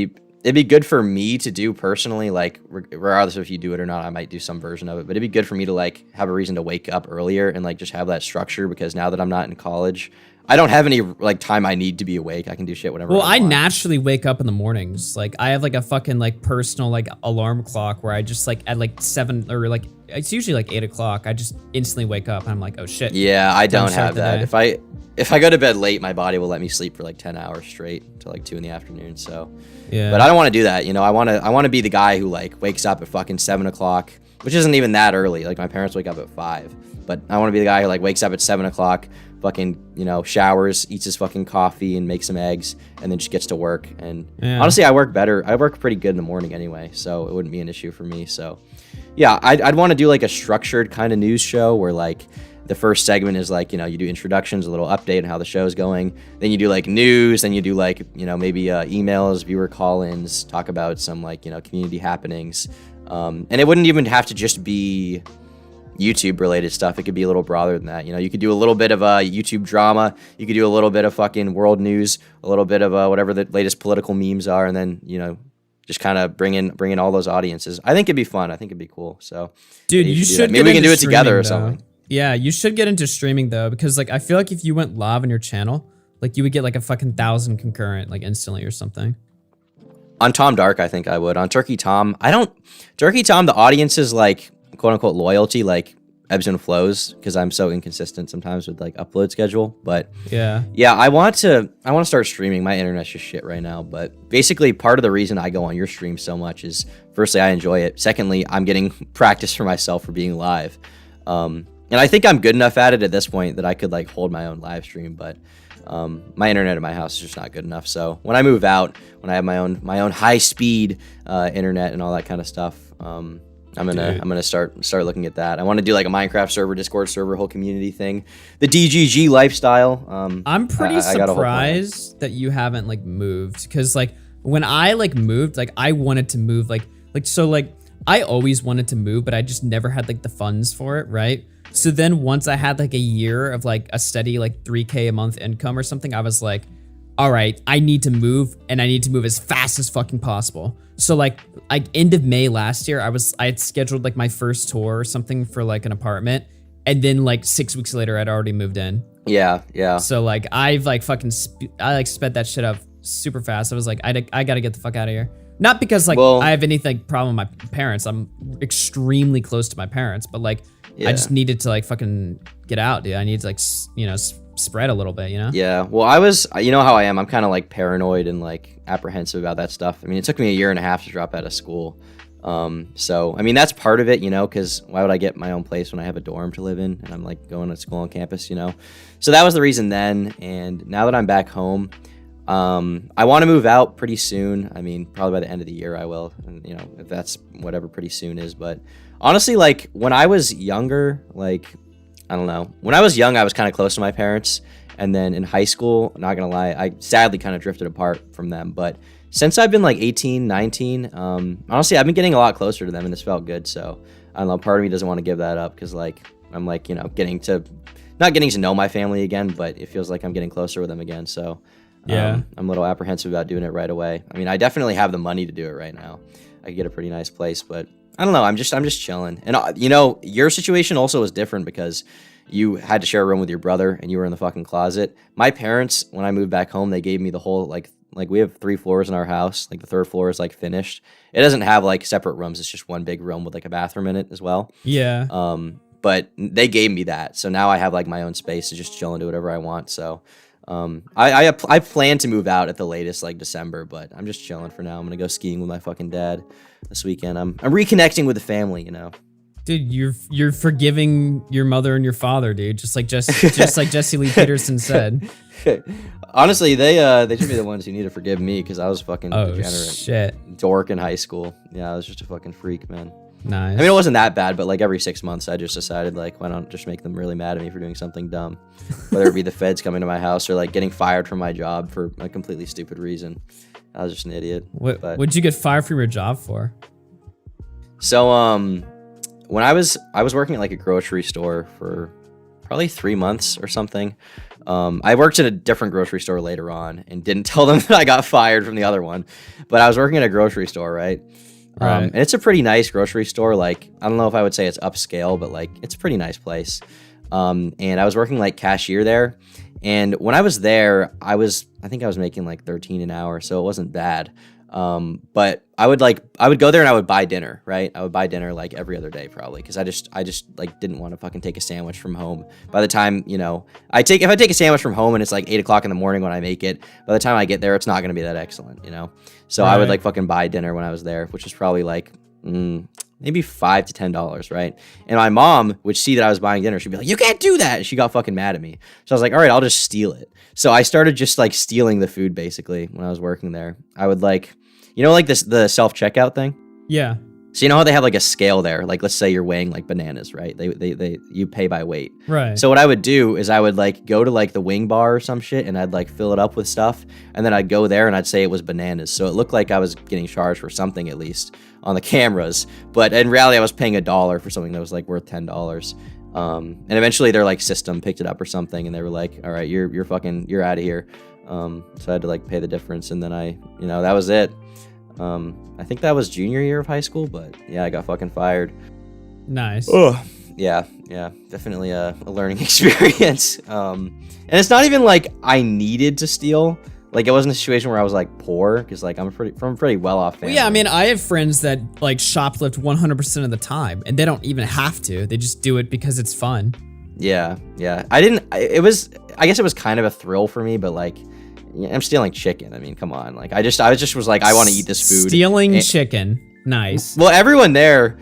be good for me to do personally, like regardless of if you do it or not, I might do some version of it, but it'd be good for me to like have a reason to wake up earlier and like just have that structure, because now that I'm not in college, I don't have any like time I need to be awake. I can do shit whenever. Well, I want. naturally wake up in the mornings. Like I have like a fucking like personal like alarm clock where I just like at like 7 or like it's usually like 8 o'clock. I just instantly wake up and I'm like, oh shit. Yeah, I don't have that. If I go to bed late, my body will let me sleep for like 10 hours straight until like 2 in the afternoon. So yeah, but I don't want to do that. You know, I want to be the guy who like wakes up at fucking 7 o'clock, which isn't even that early. Like my parents wake up at 5, but I want to be the guy who like wakes up at 7 o'clock, fucking, you know, showers, eats his fucking coffee and makes some eggs, and then just gets to work. And honestly, I work pretty good in the morning anyway, so it wouldn't be an issue for me. So yeah, I'd want to do like a structured kind of news show where like the first segment is like, you know, you do introductions, a little update on how the show's going. Then you do like news, then you do like, you know, maybe emails, viewer call-ins, talk about some like, you know, community happenings. And it wouldn't even have to just be YouTube related stuff. It could be a little broader than that. You know, you could do a little bit of YouTube drama. You could do a little bit of fucking world news, a little bit of whatever the latest political memes are, and then, you know, just kind of bring in all those audiences. I think it'd be fun. I think it'd be cool. So, dude, you should maybe we can do it together or something. Yeah, you should get into streaming though, because like I feel like if you went live on your channel, like you would get like a fucking 1,000 concurrent like instantly or something. On Tom Dark, I think I would. On Turkey Tom, the audience is like quote unquote loyalty like ebbs and flows because I'm so inconsistent sometimes with like upload schedule. But yeah, I want to start streaming. My internet's just shit right now. But basically, part of the reason I go on your stream so much is, firstly, I enjoy it. Secondly, I'm getting practice for myself for being live. And I think I'm good enough at it at this point that I could like hold my own live stream, but my internet at my house is just not good enough. So when I move out, when I have my own high speed internet and all that kind of stuff, I'm gonna start looking at that. I want to do like a Minecraft server, Discord server, whole community thing, the DGG lifestyle. I'm pretty surprised that you haven't like moved, because like when I like moved, like I wanted to move like I always wanted to move, but I just never had like the funds for it, right? So then once I had like a year of like a steady like 3K a month income or something, I was like, all right, I need to move, and I need to move as fast as fucking possible. So like end of May last year, I had scheduled like my first tour or something for like an apartment, and then like 6 weeks later, I'd already moved in. Yeah. So like I've like fucking I like sped that shit up super fast. I was like, I gotta get the fuck out of here. Not because like I have anything problem with my parents. I'm extremely close to my parents, but like I just needed to like fucking get out, dude. I need to like spread a little bit, you know? Yeah. Well, you know how I am. I'm kind of like paranoid and like apprehensive about that stuff. I mean, it took me 1.5 years to drop out of school. So I mean, that's part of it, you know, because why would I get my own place when I have a dorm to live in and I'm like going to school on campus, you know? So that was the reason then. And now that I'm back home, I want to move out pretty soon. I mean, probably by the end of the year I will, and, you know, if that's whatever pretty soon is. But honestly, like when I was younger, like, I don't know, when I was young, I was kind of close to my parents. And then in high school, not gonna lie, I sadly kind of drifted apart from them. But since I've been like 18, 19, honestly, I've been getting a lot closer to them, and this felt good. So I don't know, part of me doesn't want to give that up, because like I'm like, you know, not getting to know my family again, but it feels like I'm getting closer with them again. So yeah, I'm a little apprehensive about doing it right away. I mean, I definitely have the money to do it right now. I could get a pretty nice place, but I don't know. I'm just chilling. And you know, your situation also is different because you had to share a room with your brother and you were in the fucking closet. My parents, when I moved back home, they gave me the whole like we have 3 floors in our house. Like the 3rd floor is like finished. It doesn't have like separate rooms. It's just one big room with like a bathroom in it as well. Yeah. But they gave me that. So now I have like my own space to just chill and do whatever I want. So I plan to move out at the latest like December, but I'm just chilling for now. I'm gonna go skiing with my fucking dad this weekend. I'm reconnecting with the family, you know. Dude, you're forgiving your mother and your father, dude. Just like Jesse Lee Peterson said. Honestly, they should be the ones who need to forgive me because I was fucking degenerate. Shit. Dork in high school. Yeah, I was just a fucking freak, man. Nice. I mean, it wasn't that bad, but like every 6 months, I just decided like, why not just make them really mad at me for doing something dumb, whether it be the feds coming to my house or like getting fired from my job for a completely stupid reason. I was just an idiot. What'd you get fired from your job for? So when I was working at like a grocery store for probably 3 months or something. I worked at a different grocery store later on and didn't tell them that I got fired from the other one, but I was working at a grocery store, right? And it's a pretty nice grocery store. Like, I don't know if I would say it's upscale, but like, it's a pretty nice place. And I was working like cashier there. And when I was there, I think I was making like 13 an hour. So it wasn't bad. But I would go there and I would buy dinner, right? I would buy dinner like every other day probably. Cause I just like didn't want to fucking take a sandwich from home. By the time, you know, if I take a sandwich from home and it's like 8 o'clock in the morning when I make it, by the time I get there, it's not going to be that excellent, you know? So I would like fucking buy dinner when I was there, which was probably like, maybe $5 to $10, right? And my mom would see that I was buying dinner. She'd be like, you can't do that. And she got fucking mad at me. So I was like, all right, I'll just steal it. So I started just like stealing the food basically when I was working there. I would like, you know, like the self-checkout thing? Yeah. So you know how they have like a scale there? Like, let's say you're weighing like bananas, right? You pay by weight. Right. So what I would do is I would like go to like the wing bar or some shit and I'd like fill it up with stuff. And then I'd go there and I'd say it was bananas. So it looked like I was getting charged for something at least on the cameras. But in reality, I was paying $1 for something that was like worth $10. And eventually their like system picked it up or something. And they were like, all right, you're out of here. So I had to like pay the difference. And then that was it. I think that was junior year of high school, but yeah, I got fucking fired. Nice. Oh, yeah, definitely a learning experience. And it's not even like I needed to steal. Like, it wasn't a situation where I was like poor, because like I'm from a pretty well-off family. Well, yeah, I mean, I have friends that like shoplift 100% of the time, and they don't even have to. They just do it because it's fun. Yeah. I guess it was kind of a thrill for me, but like, I'm stealing chicken. I mean, come on. Like, I was like, I want to eat this food. Stealing chicken. Nice. Well, everyone there,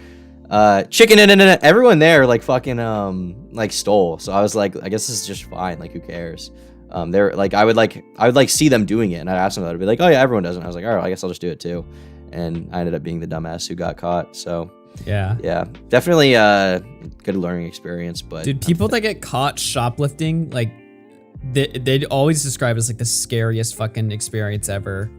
everyone there, like, fucking, like, stole. So I was like, I guess this is just fine. Like, who cares? They're like, I would see them doing it, and I'd ask them that. I'd be like, oh yeah, everyone does it. I was like, all right, I guess I'll just do it too. And I ended up being the dumbass who got caught. So yeah, definitely a good learning experience. But dude, people that get caught shoplifting, like, they'd always describe it as like the scariest fucking experience ever.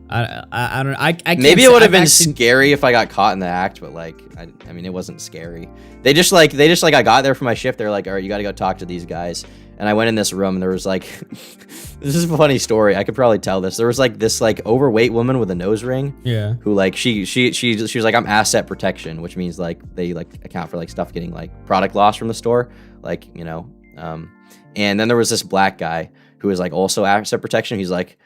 I don't know. I can't maybe it would have been scary if I got caught in the act, but like, I mean, it wasn't scary. They just like, I got there for my shift. They're like, all right, you got to go talk to these guys. And I went in this room and there was like, this is a funny story. I could probably tell this. There was like this like overweight woman with a nose ring. Yeah. Who like, she was like, I'm asset protection, which means like they like account for like stuff getting like product loss from the store. Like, you know, and then there was this black guy who was like also asset protection. He's like,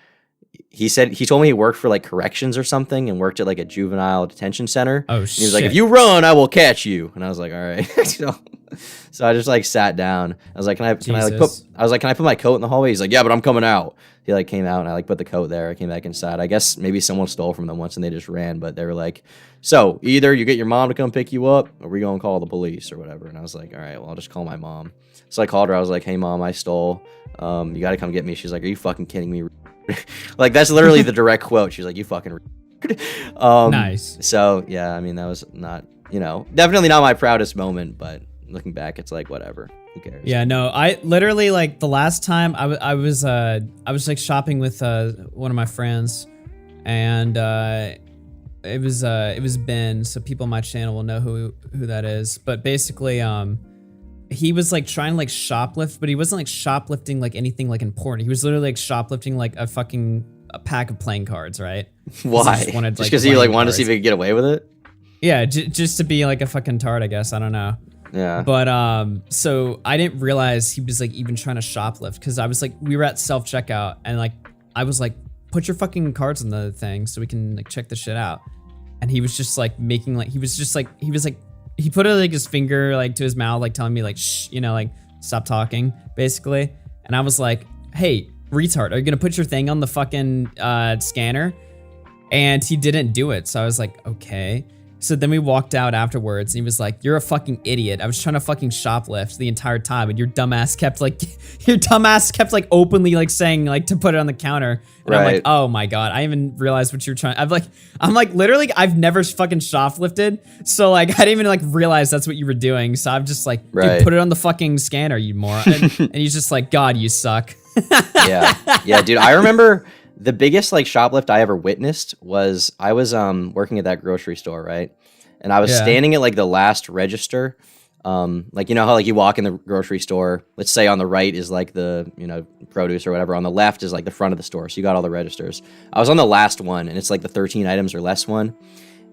he told me he worked for like corrections or something and worked at like a juvenile detention center. Oh, shit. He was like, if you run, I will catch you. And I was like, all right. So I just like sat down. I was like, can I put my coat in the hallway? He's like, yeah, but I'm coming out. He like came out and I like put the coat there. I came back inside. I guess maybe someone stole from them once and they just ran, but they were like, so either you get your mom to come pick you up or we gonna call the police or whatever. And I was like, all right, well, I'll just call my mom. So I called her. I was like, hey mom, I stole. You got to come get me. She's like, are you fucking kidding me? Like, that's literally the direct quote. She's like, you fucking nice. So yeah, I mean, that was not, definitely not my proudest moment, but looking back, it's like, whatever, who cares? Yeah, no, I literally, like, the last time I was like shopping with one of my friends, and it was Ben, so people on my channel will know who that is. But basically, he was like trying to like shoplift, but he wasn't like shoplifting like anything like important. He was literally like shoplifting like a pack of playing cards, right? Why? Just because he like wanted to see if he could get away with it? Yeah, just to be like a fucking tard, I guess. I don't know. Yeah. But so I didn't realize he was like even trying to shoplift, because I was like, we were at self checkout and like I was like, put your fucking cards on the thing so we can like check the shit out. And he was just like making like, he put like his finger like to his mouth, like telling me like, shh, you know, like stop talking basically. And I was like, hey, retard, are you gonna put your thing on the fucking scanner? And he didn't do it. So I was like, okay. So then we walked out afterwards and he was like, you're a fucking idiot. I was trying to fucking shoplift the entire time and your dumbass kept like openly like saying like to put it on the counter. And I'm like, oh my God, I even realized what you're trying. I'm like literally, I've never fucking shoplifted. So like, I didn't even like realize that's what you were doing. So I'm just like, dude, put it on the fucking scanner, you moron. And he's just like, God, you suck. Yeah, dude. I remember the biggest like shoplift I ever witnessed was I was working at that grocery store, right? And I was standing at like the last register. Like, you know how like you walk in the grocery store, let's say on the right is like the, you know, produce or whatever. On the left is like the front of the store. So you got all the registers. I was on the last one and it's like the 13 items or less one.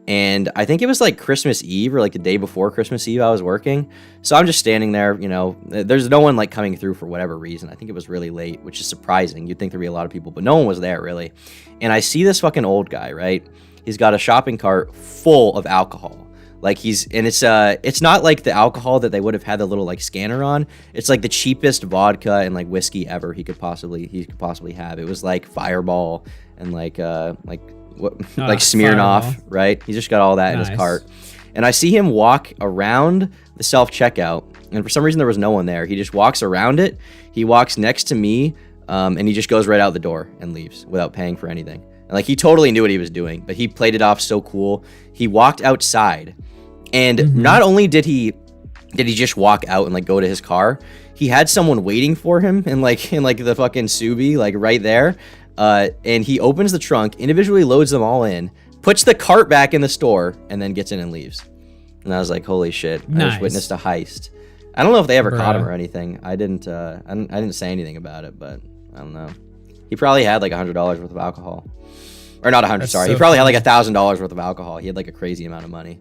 And I think it was like Christmas Eve or like the day before Christmas Eve I was working. So I'm just standing there, you know, there's no one like coming through for whatever reason. I think it was really late, which is surprising. You'd think there'd be a lot of people, but no one was there really. And I see this fucking old guy, right? He's got a shopping cart full of alcohol. Like it's not like the alcohol that they would have had the little like scanner on. It's like the cheapest vodka and like whiskey ever he could possibly have. It was like Fireball and like Smirnoff, Fireball. right? He's just got all that in his cart. And I see him walk around the self-checkout, and for some reason there was no one there. He just walks around it. He walks next to me, and he just goes right out the door and leaves without paying for anything. And like he totally knew what he was doing, but he played it off so cool. He walked outside, and not only did he just walk out and like go to his car, he had someone waiting for him in like the fucking Subi, like right there. And he opens the trunk, individually loads them all in, puts the cart back in the store, and then gets in and leaves. And I was like, holy shit, I just witnessed a heist. I don't know if they ever caught him or anything. I didn't say anything about it, but I don't know. He probably had like $100 worth of alcohol. Or not 100, sorry. He probably had like $1,000 worth of alcohol. He had like a crazy amount of money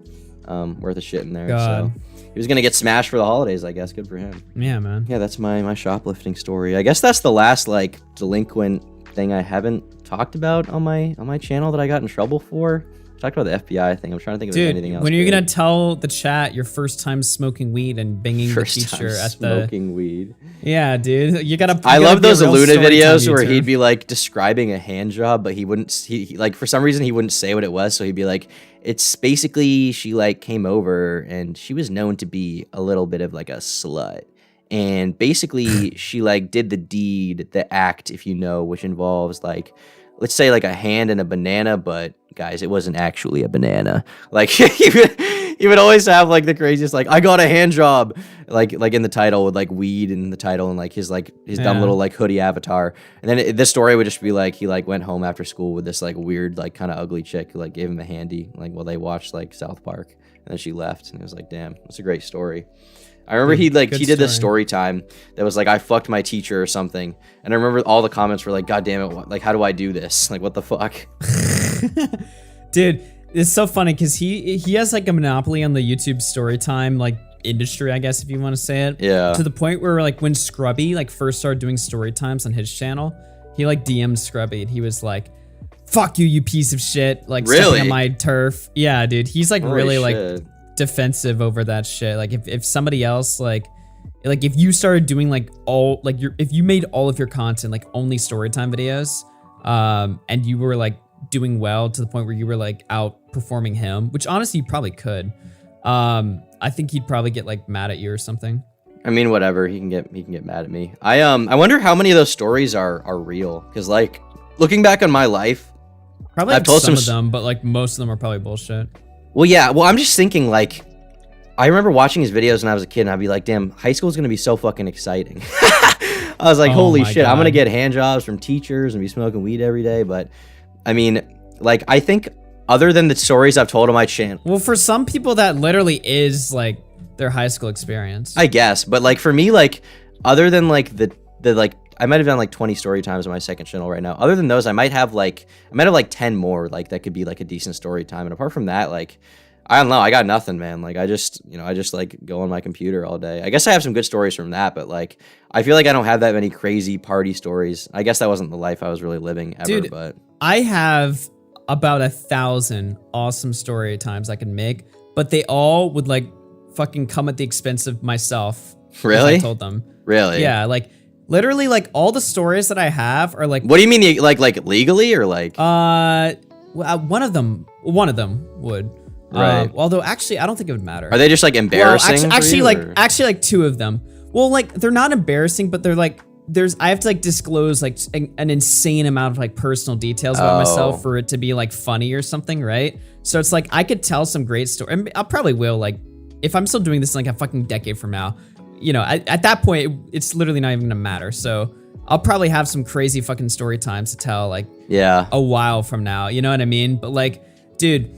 worth of shit in there. So he was going to get smashed for the holidays, I guess. Good for him. Yeah, man. Yeah, that's my shoplifting story. I guess that's the last like delinquent thing I haven't talked about on my channel that I got in trouble for. I talked about the FBI thing. I'm trying to think if there's anything else. When are you gonna tell the chat your first time smoking weed and banging the teacher at the smoking weed? Yeah, dude. You gotta. I love those Luna videos where he'd be like describing a hand job, but he wouldn't. He like for some reason he wouldn't say what it was, so he'd be like, "It's basically she like came over and she was known to be a little bit of like a slut." And basically, she like did the deed, the act, if you know, which involves like, let's say like a hand and a banana, but guys, it wasn't actually a banana. Like he would always have like the craziest like, I got a hand job, like in the title with like weed in the title and like his dumb little like hoodie avatar. And then this story would just be like he like went home after school with this like weird like kind of ugly chick who like gave him a handy like while they watched like South Park, and then she left, and it was like, damn, that's a great story. I remember he did this story time that was like, I fucked my teacher or something. And I remember all the comments were like, God damn it, like, how do I do this? Like, what the fuck? Dude, it's so funny because he has like a monopoly on the YouTube story time, like industry, I guess, if you want to say it. Yeah. To the point where like when Scrubby like first started doing story times on his channel, he like DM'd Scrubby and he was like, fuck you, you piece of shit. Like, stepping on my turf. Yeah, dude. He's like really like defensive over that shit. Like if somebody else like if you started doing like all like if you made all of your content like only storytime videos and you were like doing well to the point where you were like outperforming him, which honestly you probably could, I think he'd probably get like mad at you or something. I mean, whatever, he can get mad at me. I wonder how many of those stories are real, because like looking back on my life, probably I've told some of them, but like most of them are probably bullshit. Well, yeah. Well, I'm just thinking, like, I remember watching his videos when I was a kid, and I'd be like, damn, high school is going to be so fucking exciting. I was like, holy shit, I'm going to get hand jobs from teachers and be smoking weed every day. But, I mean, like, I think other than the stories I've told on my channel. Well, for some people, that literally is, like, their high school experience. I guess. But, like, for me, like, other than, like, the like, I might have done like 20 story times on my second channel right now. Other than those, I might have like 10 more like that could be like a decent story time. And apart from that, like I don't know. I got nothing, man. Like I just like go on my computer all day. I guess I have some good stories from that, but like I feel like I don't have that many crazy party stories. I guess that wasn't the life I was really living ever. Dude, but I have about 1,000 awesome story times I can make, but they all would like fucking come at the expense of myself. Really? I told them. Really? Yeah, like literally, like all the stories that I have are like. What do you mean, like legally or like? One of them would. Right. Although actually, I don't think it would matter. Are they just like embarrassing? Well, actually, like two of them. Well, like they're not embarrassing, but they're like I have to like disclose like an insane amount of like personal details about myself for it to be like funny or something, right? So it's like I could tell some great story. And I probably will, like if I'm still doing this in like a fucking decade from now, you know, at that point it's literally not even gonna matter. So I'll probably have some crazy fucking story times to tell like a while from now. You know what I mean? But like, dude.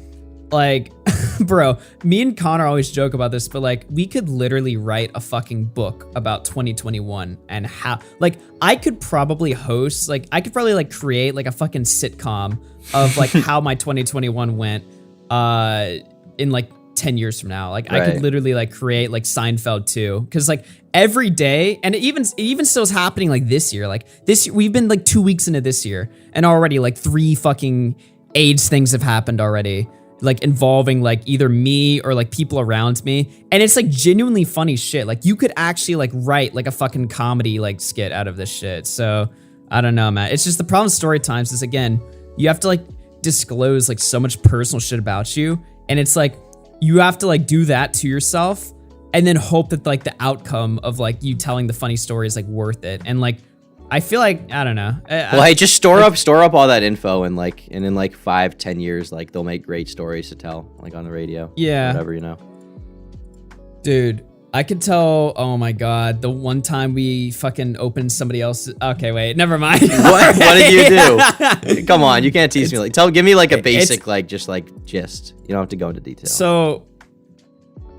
Like, bro, me and Connor always joke about this, but like, we could literally write a fucking book about 2021 and how, like, I could probably create like a fucking sitcom of like how my 2021 went, in like 10 years from now. Like, I could literally like create like Seinfeld too. Cause like every day, and it even still is happening like this year. Like this year, we've been like 2 weeks into this year and already like 3 fucking AIDS things have happened already. Like involving like either me or like people around me. And it's like genuinely funny shit. Like you could actually like write like a fucking comedy like skit out of this shit. So I don't know, man. It's just the problem with story times is again, you have to like disclose like so much personal shit about you. And it's like, you have to like do that to yourself and then hope that like the outcome of like you telling the funny story is like worth it. And like, I feel like, I don't know. Well, hey, just store up all that info and in like 5-10 years, like they'll make great stories to tell, like on the radio. Yeah. Whatever, you know. Dude, I could tell, oh my God, the one time we fucking opened somebody else's, okay, wait, never mind. What did you do? Come on, you can't tease me. Like, give me like a basic, like, just like gist. You don't have to go into detail. So,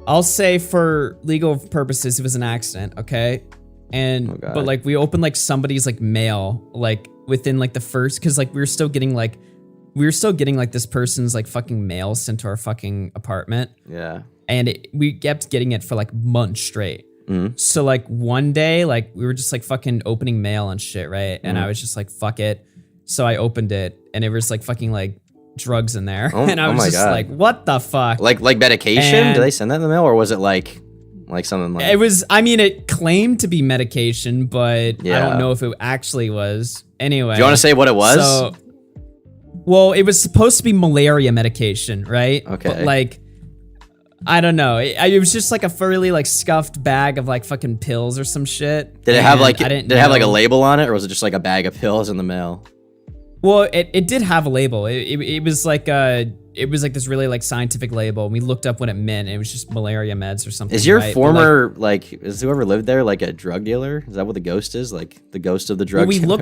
I'll say for legal purposes, it was an accident, okay? And but like we opened like somebody's like mail like within like the first, because like we were still getting like this person's like fucking mail sent to our fucking apartment. Yeah. And we kept getting it for like months straight. So like one day like we were just like fucking opening mail and shit, right? And I was just like fuck it. So I opened it and it was like fucking like drugs in there. And I was just like, what the fuck? Like medication? Did they send that in the mail or was it like something like... It was, I mean, it claimed to be medication, but I don't know if it actually was. Anyway. Do you want to say what it was? So, well, it was supposed to be malaria medication, right? Okay. But like, I don't know. It was just like a fairly like scuffed bag of like fucking pills or some shit. Did it have like, have like a label on it or was it just like a bag of pills in the mail? Well, it did have a label. It was like this really like scientific label. We looked up what it meant. And it was just malaria meds or something. Is your former like is whoever lived there like a drug dealer? Is that what the ghost is? Like the ghost of the drug dealer?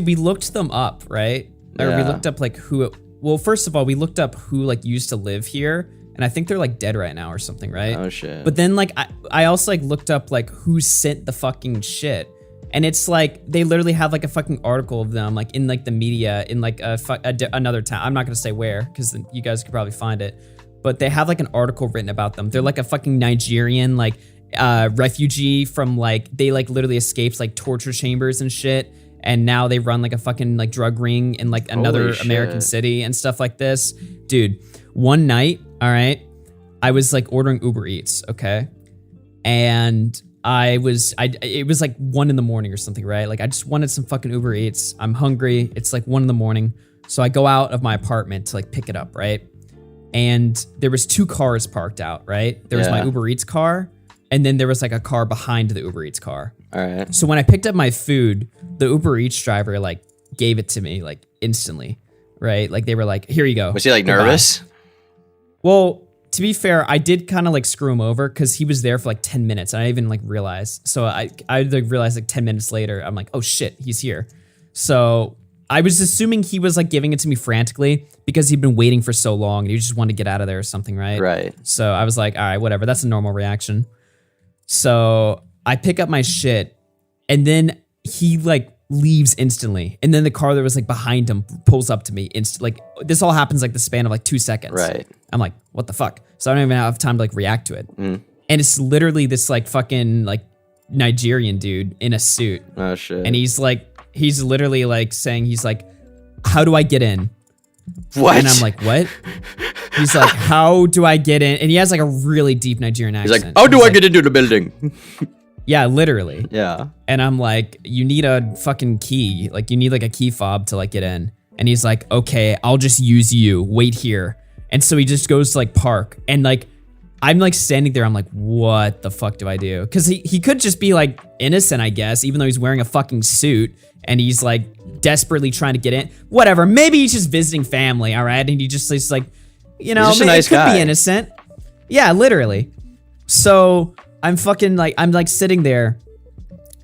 We looked them up, right? Or we looked up like who. Well, first of all, we looked up who like used to live here, and I think they're like dead right now or something, right? Oh shit. But then like I also like looked up like who sent the fucking shit. And it's like, they literally have like a fucking article of them, like in like the media, in like another town. I'm not gonna say where, because you guys could probably find it. But they have like an article written about them. They're like a fucking Nigerian, like refugee from like, they like literally escaped like torture chambers and shit. And now they run like a fucking like drug ring in like another American city and stuff like this. Dude, one night, all right, I was like ordering Uber Eats, okay? And it was like 1 a.m. or something, right? Like I just wanted some fucking Uber Eats. I'm hungry. It's like 1 a.m. So I go out of my apartment to like pick it up, right? And there was 2 cars parked out, right? There was my Uber Eats car, and then there was like a car behind the Uber Eats car. All right. So when I picked up my food, the Uber Eats driver like gave it to me like instantly, right? Like they were like, here you go. Was he like nervous? Well, to be fair, I did kind of like screw him over because he was there for like 10 minutes. And I didn't even like realize. So I like realized like 10 minutes later, I'm like, oh shit, he's here. So I was assuming he was like giving it to me frantically because he'd been waiting for so long and he just wanted to get out of there or something, right? Right. So I was like, all right, whatever. That's a normal reaction. So I pick up my shit and then he like leaves instantly. And then the car that was like behind him pulls up to me. Like this all happens like the span of like 2 seconds. Right. I'm like, what the fuck? So I don't even have time to like react to it. And it's literally this like fucking like Nigerian dude in a suit. Oh shit. And he's literally like saying, he's like, how do I get in? What? And I'm like, what? He's like, how do I get in? And he has like a really deep Nigerian accent. He's like, how do I get into the building? Yeah, literally. Yeah. And I'm like, you need a fucking key. Like, you need like a key fob to like get in. And he's like, okay, I'll just use you. Wait here. And so he just goes to like park. And like, I'm like standing there. I'm like, what the fuck do I do? Because he could just be like innocent, I guess, even though he's wearing a fucking suit and he's like desperately trying to get in. Whatever. Maybe he's just visiting family. All right. And he just is like, you know, he's just a nice could guy. be innocent. Yeah, literally. So I'm like sitting there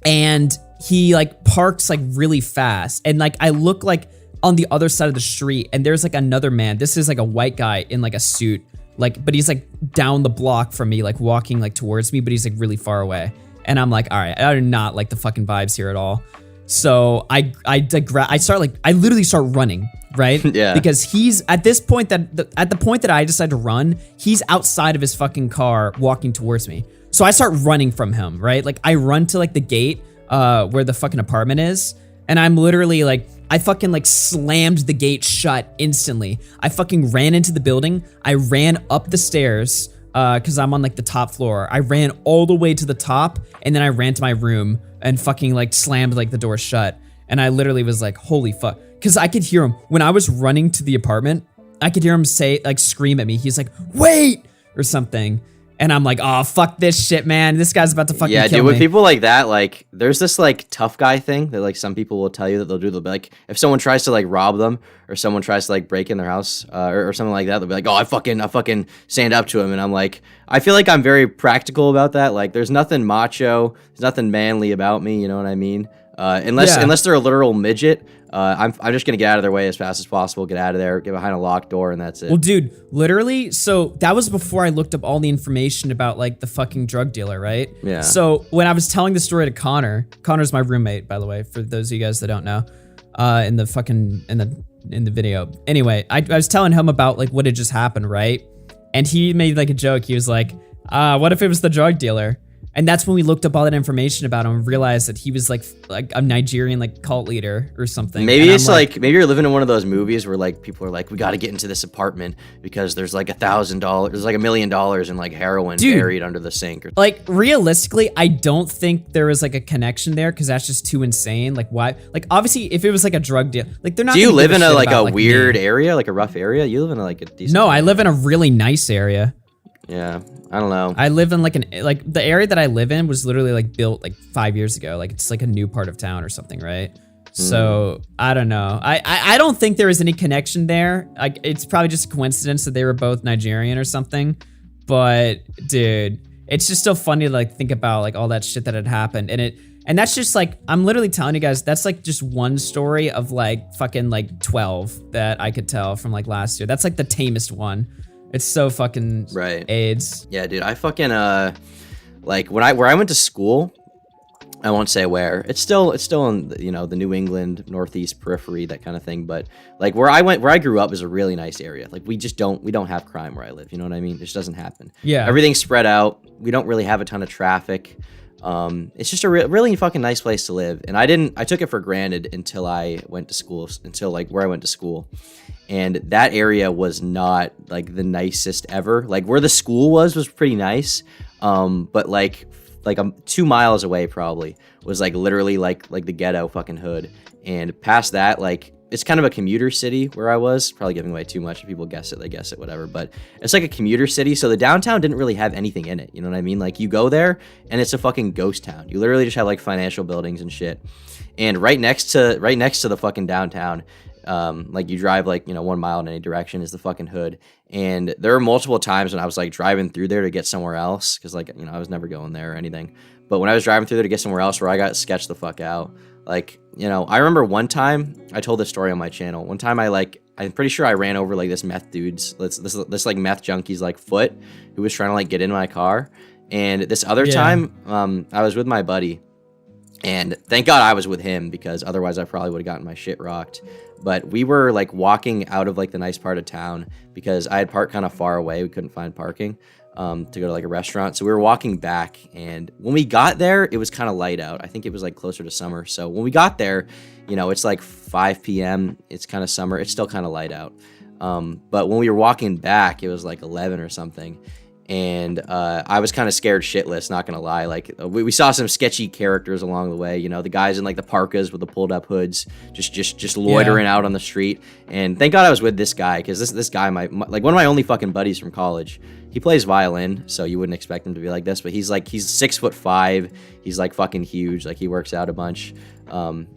and he like parks like really fast. And like, I look like on the other side of the street and there's like another man. This is like a white guy in like a suit, like, but he's like down the block from me, like walking like towards me, but he's like really far away. And I'm like, all right, I do not like the fucking vibes here at all. So I literally start running, right? Yeah. Because he's at this point at the point that I decide to run, he's outside of his fucking car walking towards me. So I start running from him, right? Like I run to like the gate where the fucking apartment is. And I'm literally like, I fucking like slammed the gate shut instantly. I fucking ran into the building. I ran up the stairs because I'm on like the top floor. I ran all the way to the top and then I ran to my room and fucking like slammed like the door shut. And I literally was like, holy fuck. Because I could hear him when I was running to the apartment. I could hear him say, like, scream at me. He's like, wait, or something. And I'm like, oh, fuck this shit, man. This guy's about to fucking kill me. Yeah, dude, with people like that, like, there's this, like, tough guy thing that, like, some people will tell you that they'll do. They'll be like, if someone tries to, like, rob them or someone tries to, like, break in their house or something like that, they'll be like, oh, I fucking stand up to him. And I'm like, I feel like I'm very practical about that. Like, there's nothing macho, there's nothing manly about me, you know what I mean? Unless they're a literal midget, I'm just gonna get out of their way as fast as possible, get out of there, get behind a locked door, and that's it. Well, dude, literally, so that was before I looked up all the information about like the fucking drug dealer, right? Yeah. So when I was telling the story to Connor's my roommate, by the way, for those of you guys that don't know, in the video. Anyway, I was telling him about like what had just happened, right? And he made like a joke. He was like, what if it was the drug dealer? And that's when we looked up all that information about him and realized that he was like a Nigerian like cult leader or something. Maybe it's like maybe you're living in one of those movies where like people are like, we got to get into this apartment because there's like $1,000, there's like $1 million in like heroin buried under the sink. Like realistically, I don't think there was like a connection there because that's just too insane. Like why? Like obviously, if it was like a drug deal, like they're not. Do you live in a weird area, like a rough area? You live in like a decent. No, I live in a really nice area. Yeah, I don't know. I live in like the area that I live in was literally like built like 5 years ago. Like it's like a new part of town or something, right? So I don't know. I don't think there was any connection there. Like it's probably just a coincidence that they were both Nigerian or something. But dude, it's just so funny to like think about like all that shit that had happened. And that's just like, I'm literally telling you guys, that's like just one story of like fucking like 12 that I could tell from like last year. That's like the tamest one. It's so fucking AIDS. Yeah, dude, I fucking like where I went to school, I won't say where. It's still in the New England Northeast periphery, that kind of thing. But like where I grew up is a really nice area. Like we don't have crime where I live. You know what I mean? It just doesn't happen. Yeah, everything's spread out. We don't really have a ton of traffic. It's just a really fucking nice place to live. And I took it for granted until I went to school, where I went to school. And that area was not like the nicest ever. Like where the school was pretty nice. But like 2 miles away probably was like literally like the ghetto fucking hood. And past that, like it's kind of a commuter city where I was. Probably giving away too much. If people guess it, they guess it, whatever. But it's like a commuter city. So the downtown didn't really have anything in it. You know what I mean? Like you go there and it's a fucking ghost town. You literally just have like financial buildings and shit. And right next to the fucking downtown, like you drive like 1 mile in any direction is the fucking hood. And there were multiple times when I was like driving through there to get somewhere else because like I was never going there or anything. But when I was driving through there to get somewhere else where I got sketched the fuck out, like I remember one time I told this story on my channel. One time I'm pretty sure I ran over like this meth dude's this like meth junkie's like foot who was trying to like get in my car. And this other time I was with my buddy. And thank God I was with him, because otherwise I probably would have gotten my shit rocked. But we were like walking out of like the nice part of town, because I had parked kind of far away. We couldn't find parking to go to like a restaurant. So we were walking back, and when we got there, it was kind of light out. I think it was like closer to summer. So when we got there, you know, it's like 5 p.m. It's kind of summer. It's still kind of light out. But when we were walking back, it was like 11 or something. And I was kind of scared shitless, not gonna lie. Like we saw some sketchy characters along the way, you know, the guys in like the parkas with the pulled up hoods, just loitering out on the street. And thank God I was with this guy, because this guy, my like one of my only fucking buddies from college. He plays violin, so you wouldn't expect him to be like this, but he's 6'5". He's like fucking huge. Like he works out a bunch.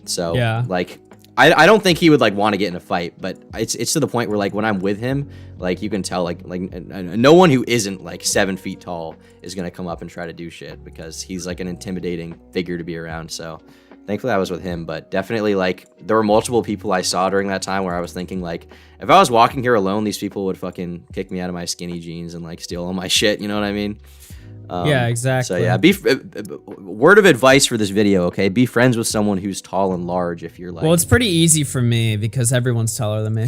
So yeah. Like I don't think he would like want to get in a fight, but it's to the point where like when I'm with him, like you can tell like no one who isn't like 7 feet tall is gonna come up and try to do shit, because he's like an intimidating figure to be around. So thankfully I was with him, but definitely like there were multiple people I saw during that time where I was thinking like, if I was walking here alone, these people would fucking kick me out of my skinny jeans and like steal all my shit. You know what I mean? Yeah, exactly. So yeah, word of advice for this video, okay? Be friends with someone who's tall and large if you're like... Well, it's pretty easy for me because everyone's taller than me.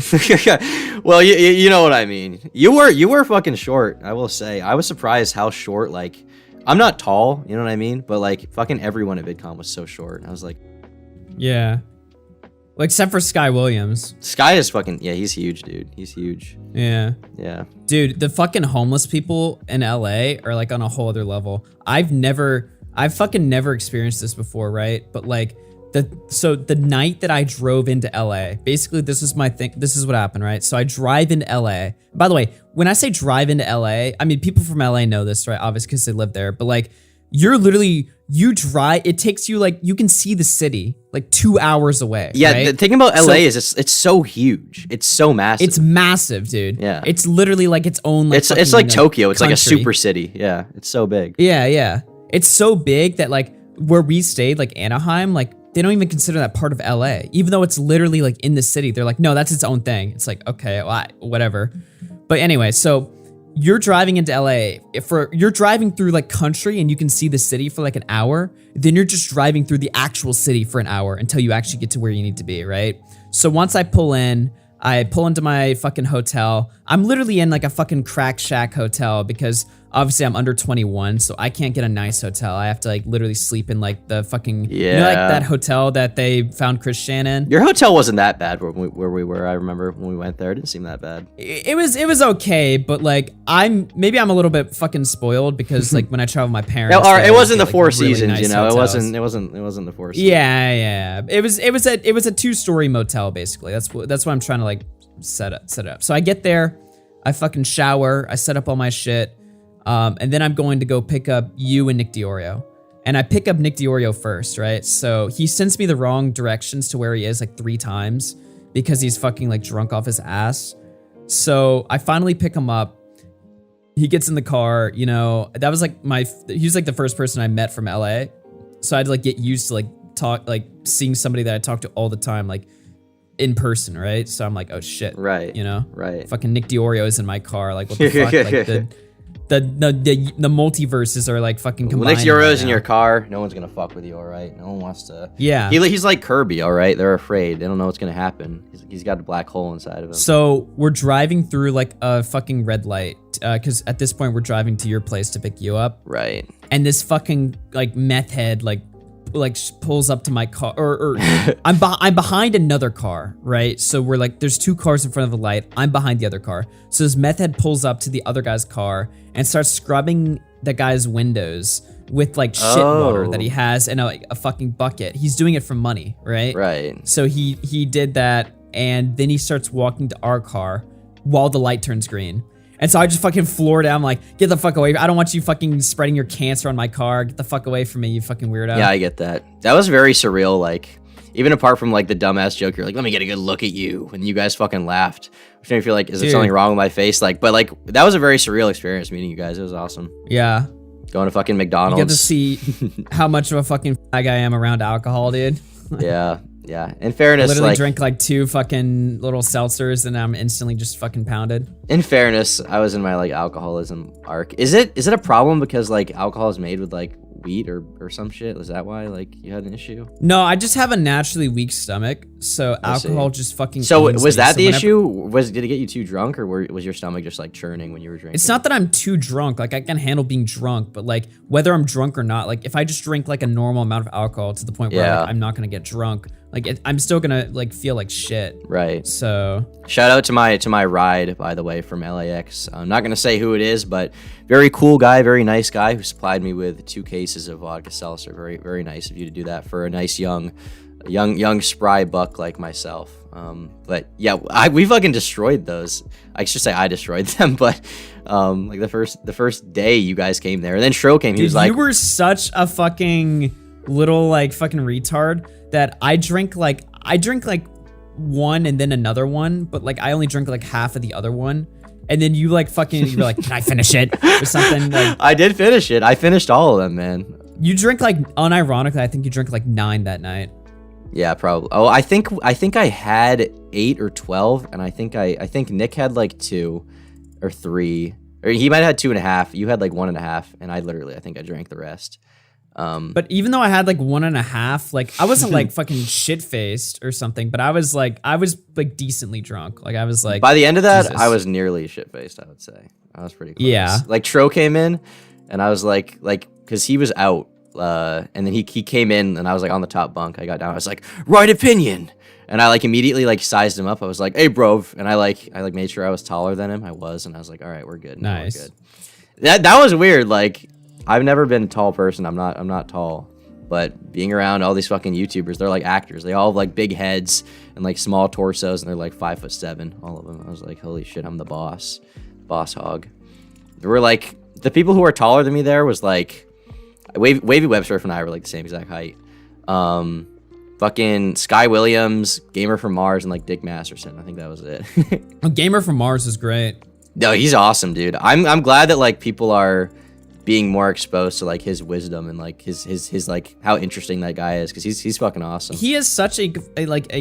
Well, you know what I mean. You were fucking short, I will say. I was surprised how short, like... I'm not tall, you know what I mean? But like, fucking everyone at VidCon was so short. I was like... Yeah. Well, except for Sky Williams. Sky is fucking... Yeah, he's huge, dude. He's huge. Yeah. Yeah. Dude, the fucking homeless people in LA are like on a whole other level. I've fucking never experienced this before, right? But like, the night that I drove into LA, basically this is my thing. This is what happened, right? So I drive into LA. By the way, when I say drive into LA, I mean, people from LA know this, right? Obviously, because they live there. But like, you drive, it takes you like, you can see the city like 2 hours away. Yeah, right? The thing about LA is it's so huge. It's so massive. It's massive, dude. Yeah. It's literally like its own like it's like Tokyo. It's country. like a super city. Yeah, it's so big. Yeah. It's so big that like where we stayed, like Anaheim, like they don't even consider that part of LA. Even though it's literally like in the city, they're like, no, that's its own thing. It's like, okay, well, whatever. But anyway, so you're driving into LA. You're driving through like country and you can see the city for like an hour. Then you're just driving through the actual city for an hour until you actually get to where you need to be, right? So once I pull into my fucking hotel. I'm literally in like a fucking crack shack hotel because obviously I'm under 21, so I can't get a nice hotel. I have to like literally sleep in like the fucking, you know, like that hotel that they found Chris Shannon. Your hotel wasn't that bad where we were. I remember when we went there, it didn't seem that bad. It was okay, but like maybe I'm a little bit fucking spoiled because like when I travel with my parents, it wasn't the like, Four really Seasons, nice you know. hotels. It wasn't the Four Seasons. Yeah. It was a 2-story motel basically. That's what I'm trying to like set it up. So I get there, I fucking shower, I set up all my shit, and then I'm going to go pick up you and Nick Diorio. And I pick up Nick Diorio first, right? So he sends me the wrong directions to where he is like 3 times because he's fucking like drunk off his ass. So I finally pick him up. He gets in the car, you know, that was like he was like the first person I met from LA. So I had to like get used to like seeing somebody that I talk to all the time, like in person, right? So I'm like, oh shit, right? You know, right? Fucking Nick Diorio is in my car, like what the fuck? Like the multiverses are like fucking combined. When Nick Diorio's in your car, no one's gonna fuck with you, all right? No one wants to. Yeah, he's like Kirby, all right? They're afraid. They don't know what's gonna happen. He's got a black hole inside of him. So we're driving through like a fucking red light, because at this point we're driving to your place to pick you up, right? And this fucking like meth head like pulls up to my car, or I'm behind another car, right? So we're like, there's 2 cars in front of the light. I'm behind the other car. So this meth head pulls up to the other guy's car and starts scrubbing the guy's windows with like shit water that he has in a fucking bucket. He's doing it for money, right? Right. So he did that, and then he starts walking to our car while the light turns green. And so I just fucking floored him, like, get the fuck away. I don't want you fucking spreading your cancer on my car. Get the fuck away from me, you fucking weirdo. Yeah, I get that. That was very surreal, like, even apart from, like, the dumbass joke, you're like, let me get a good look at you. And you guys fucking laughed. Which made me feel like, is there something wrong with my face? Like, but, like, that was a very surreal experience meeting you guys. It was awesome. Yeah. Going to fucking McDonald's. You get to see how much of a fucking fag I am around alcohol, dude. Yeah. Yeah, in fairness, I literally like, drink like 2 fucking little seltzers and I'm instantly just fucking pounded. In fairness, I was in my like alcoholism arc. Is it a problem because like alcohol is made with like wheat or some shit? Was that why like you had an issue? No, I just have a naturally weak stomach, so alcohol just fucking. So owns was me. that So the whenever- issue? Did it get you too drunk, or was your stomach just like churning when you were drinking? It's not that I'm too drunk. Like I can handle being drunk, but like whether I'm drunk or not, like if I just drink like a normal amount of alcohol to the point where like, I'm not gonna get drunk, like I'm still gonna like feel like shit. Right. So shout out to my ride, by the way, from LAX. I'm not gonna say who it is, but very cool guy, very nice guy who supplied me with 2 cases of vodka seltzer. Very, very nice of you to do that for a nice young spry buck like myself. But yeah, we fucking destroyed those. I should say I destroyed them, but like the first day you guys came there, and then Shro came. He was like, you were such a fucking little like fucking retard that I drink like one and then another one, but like I only drink like half of the other one. And then you like fucking, you were like, can I finish it? Or something like. I did finish it. I finished all of them, man. You drink like, unironically, I think you drank like 9 that night. Yeah, probably. Oh, I think I had 8 or 12, and I think Nick had like 2 or 3, or he might have had 2.5. You had like 1.5, and I think I drank the rest. But even though I had like 1.5, like I wasn't like fucking shit faced or something, but I was like decently drunk. Like I was like, by the end of that, Jesus. I was nearly shit faced. I would say I was pretty close. Yeah. Like Tro came in, and I was like, because he was out, and then he came in, and I was like on the top bunk. I got down. I was like, right opinion, and I like immediately like sized him up. I was like, hey, bro, and I made sure I was taller than him. I was, and I was like, all right, we're good. Now nice. We're good. That was weird. Like, I've never been a tall person. I'm not tall, but being around all these fucking YouTubers, they're like actors. They all have like big heads and like small torsos, and they're like 5'7", all of them. I was like, holy shit, I'm the boss hog. There were like the people who were taller than me. There was like Wavy Websurf and I were like the same exact height. Fucking Sky Williams, Gamer from Mars, and like Dick Masterson. I think that was it. Oh, Gamer from Mars is great. No, he's awesome, dude. I'm glad that like people are being more exposed to like his wisdom and like his like how interesting that guy is, because he's fucking awesome. He is such a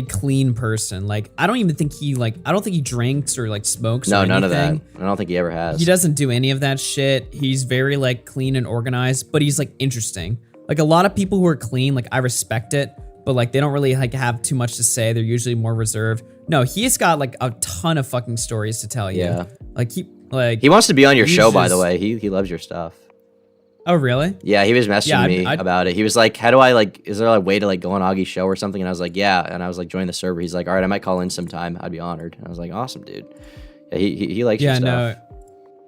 clean person. Like I don't think he drinks or like smokes. No, or none of that. anything. I don't think he ever has. He doesn't do any of that shit. He's very like clean and organized, but he's like interesting. Like a lot of people who are clean, like I respect it, but like they don't really like have too much to say. They're usually more reserved. No, he's got like a ton of fucking stories to tell you. Yeah. Like he wants to be on your show, by the way. He loves your stuff. Oh, really? Yeah, he was messaging me about it. He was like, how do I like, is there a way to like go on Augie's show or something? And I was like, yeah. And I was like, join the server. He's like, all right, I might call in sometime. I'd be honored. And I was like, awesome, dude. Yeah, he likes your stuff.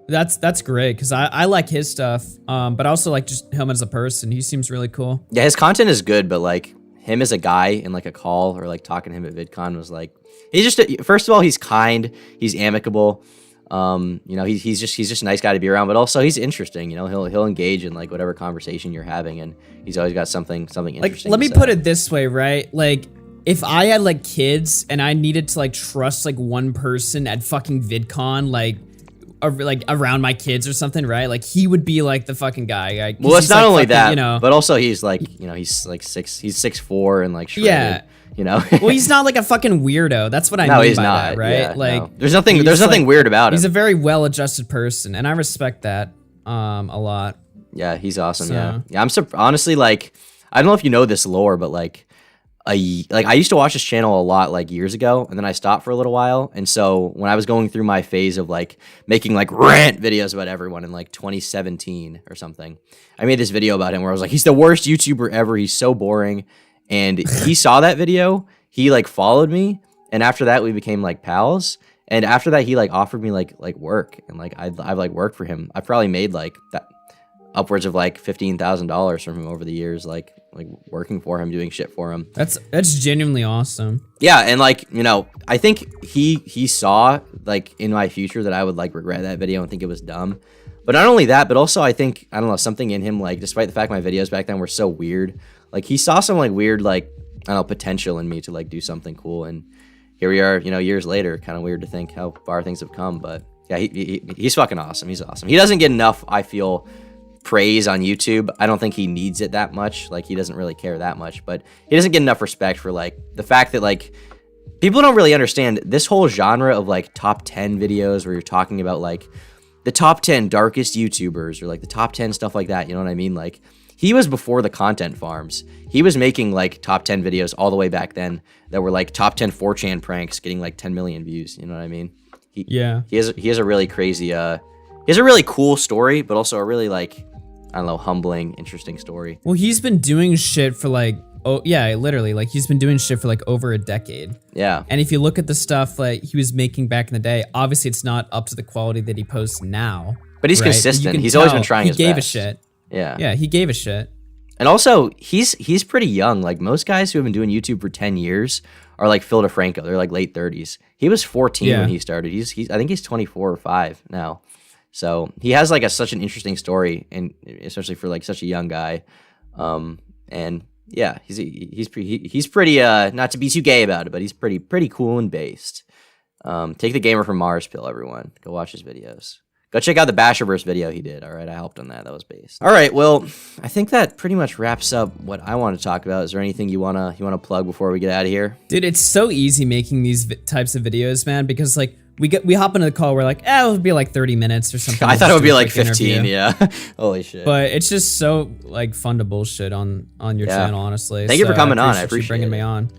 No, that's great, because I like his stuff, but I also like just him as a person. He seems really cool. Yeah, his content is good, but like him as a guy in like a call or like talking to him at VidCon was like, he's just, first of all, he's kind, he's amicable. You know, he's just a nice guy to be around, but also he's interesting. You know, he'll engage in like whatever conversation you're having, and he's always got something interesting. Like, let me put it this way, right? Like, if I had like kids and I needed to like trust like one person at fucking VidCon, like around my kids or something, right? Like he would be like the fucking guy. Like, well, it's not like only fucking, that, you know, but also he's like, you know, he's like 6'4" and like shredded. Yeah. You know, well, he's not like a fucking weirdo. That's what I mean by that, right? Yeah, like, no. there's nothing weird about him. He's a very well-adjusted person, and I respect that a lot. Yeah, he's awesome. So. Yeah. I'm honestly like, I don't know if you know this lore, but like I used to watch this channel a lot like years ago, and then I stopped for a little while. And so when I was going through my phase of like making like rant videos about everyone in like 2017 or something, I made this video about him where I was like, he's the worst YouTuber ever. He's so boring. And he saw that video, he like followed me, and after that we became like pals. And after that he like offered me like work, and like I've like worked for him. I've probably made like that upwards of like $15,000 from him over the years, like working for him, doing shit for him. That's genuinely awesome. Yeah, and like, you know, I think he saw like in my future that I would like regret that video and think it was dumb. But not only that, but also I think, I don't know, something in him, like despite the fact my videos back then were so weird, like he saw some like weird, like, I don't know, potential in me to like do something cool. And here we are, you know, years later. Kind of weird to think how far things have come, but yeah, he's fucking awesome. He's awesome. He doesn't get enough, I feel, praise on YouTube. I don't think he needs it that much. Like, he doesn't really care that much, but he doesn't get enough respect for like the fact that like people don't really understand this whole genre of like top 10 videos where you're talking about like the top 10 darkest YouTubers or like the top 10 stuff like that. You know what I mean? Like, he was before the content farms. He was making like top 10 videos all the way back then that were like top 10 4chan pranks getting like 10 million views. You know what I mean? He has a really crazy, he has a really cool story, but also a really like, I don't know, humbling, interesting story. Well, he's been doing shit for like, oh yeah, literally, like he's been doing shit for like over a decade. Yeah. And if you look at the stuff like he was making back in the day, obviously it's not up to the quality that he posts now. But he's consistent. He's always been trying his best. He gave a shit. Yeah. Yeah, he gave a shit. And also, he's pretty young. Like most guys who have been doing YouTube for 10 years are like Phil DeFranco. They're like late 30s. He was 14 when he started. I think he's 24 or 5 now. So he has like such an interesting story, and especially for like such a young guy. And yeah, he's pretty not to be too gay about it, but he's pretty cool and based. Take the gamer from Mars pill, everyone. Go watch his videos. Go check out the Basherverse video he did. All right, I helped on that. That was based. All right, well, I think that pretty much wraps up what I want to talk about. Is there anything you wanna plug before we get out of here? Dude, it's so easy making these types of videos, man, because like we hop into the call, we're like, it'll be like 30 minutes or something. I thought it would be like 15, yeah. Holy shit. But it's just so like fun to bullshit on your channel, honestly. Thank you for coming on. I appreciate you bringing me on.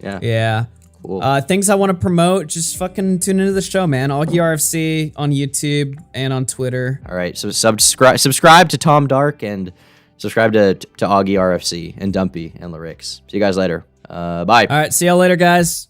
Yeah. Yeah. Cool. Things I want to promote, just fucking tune into the show, man. Augie RFC on YouTube and on Twitter. All right, so subscribe to Tom Dark and subscribe to Augie RFC and Dumpy and Lyrics. See you guys later. Bye. All right, see y'all later, guys.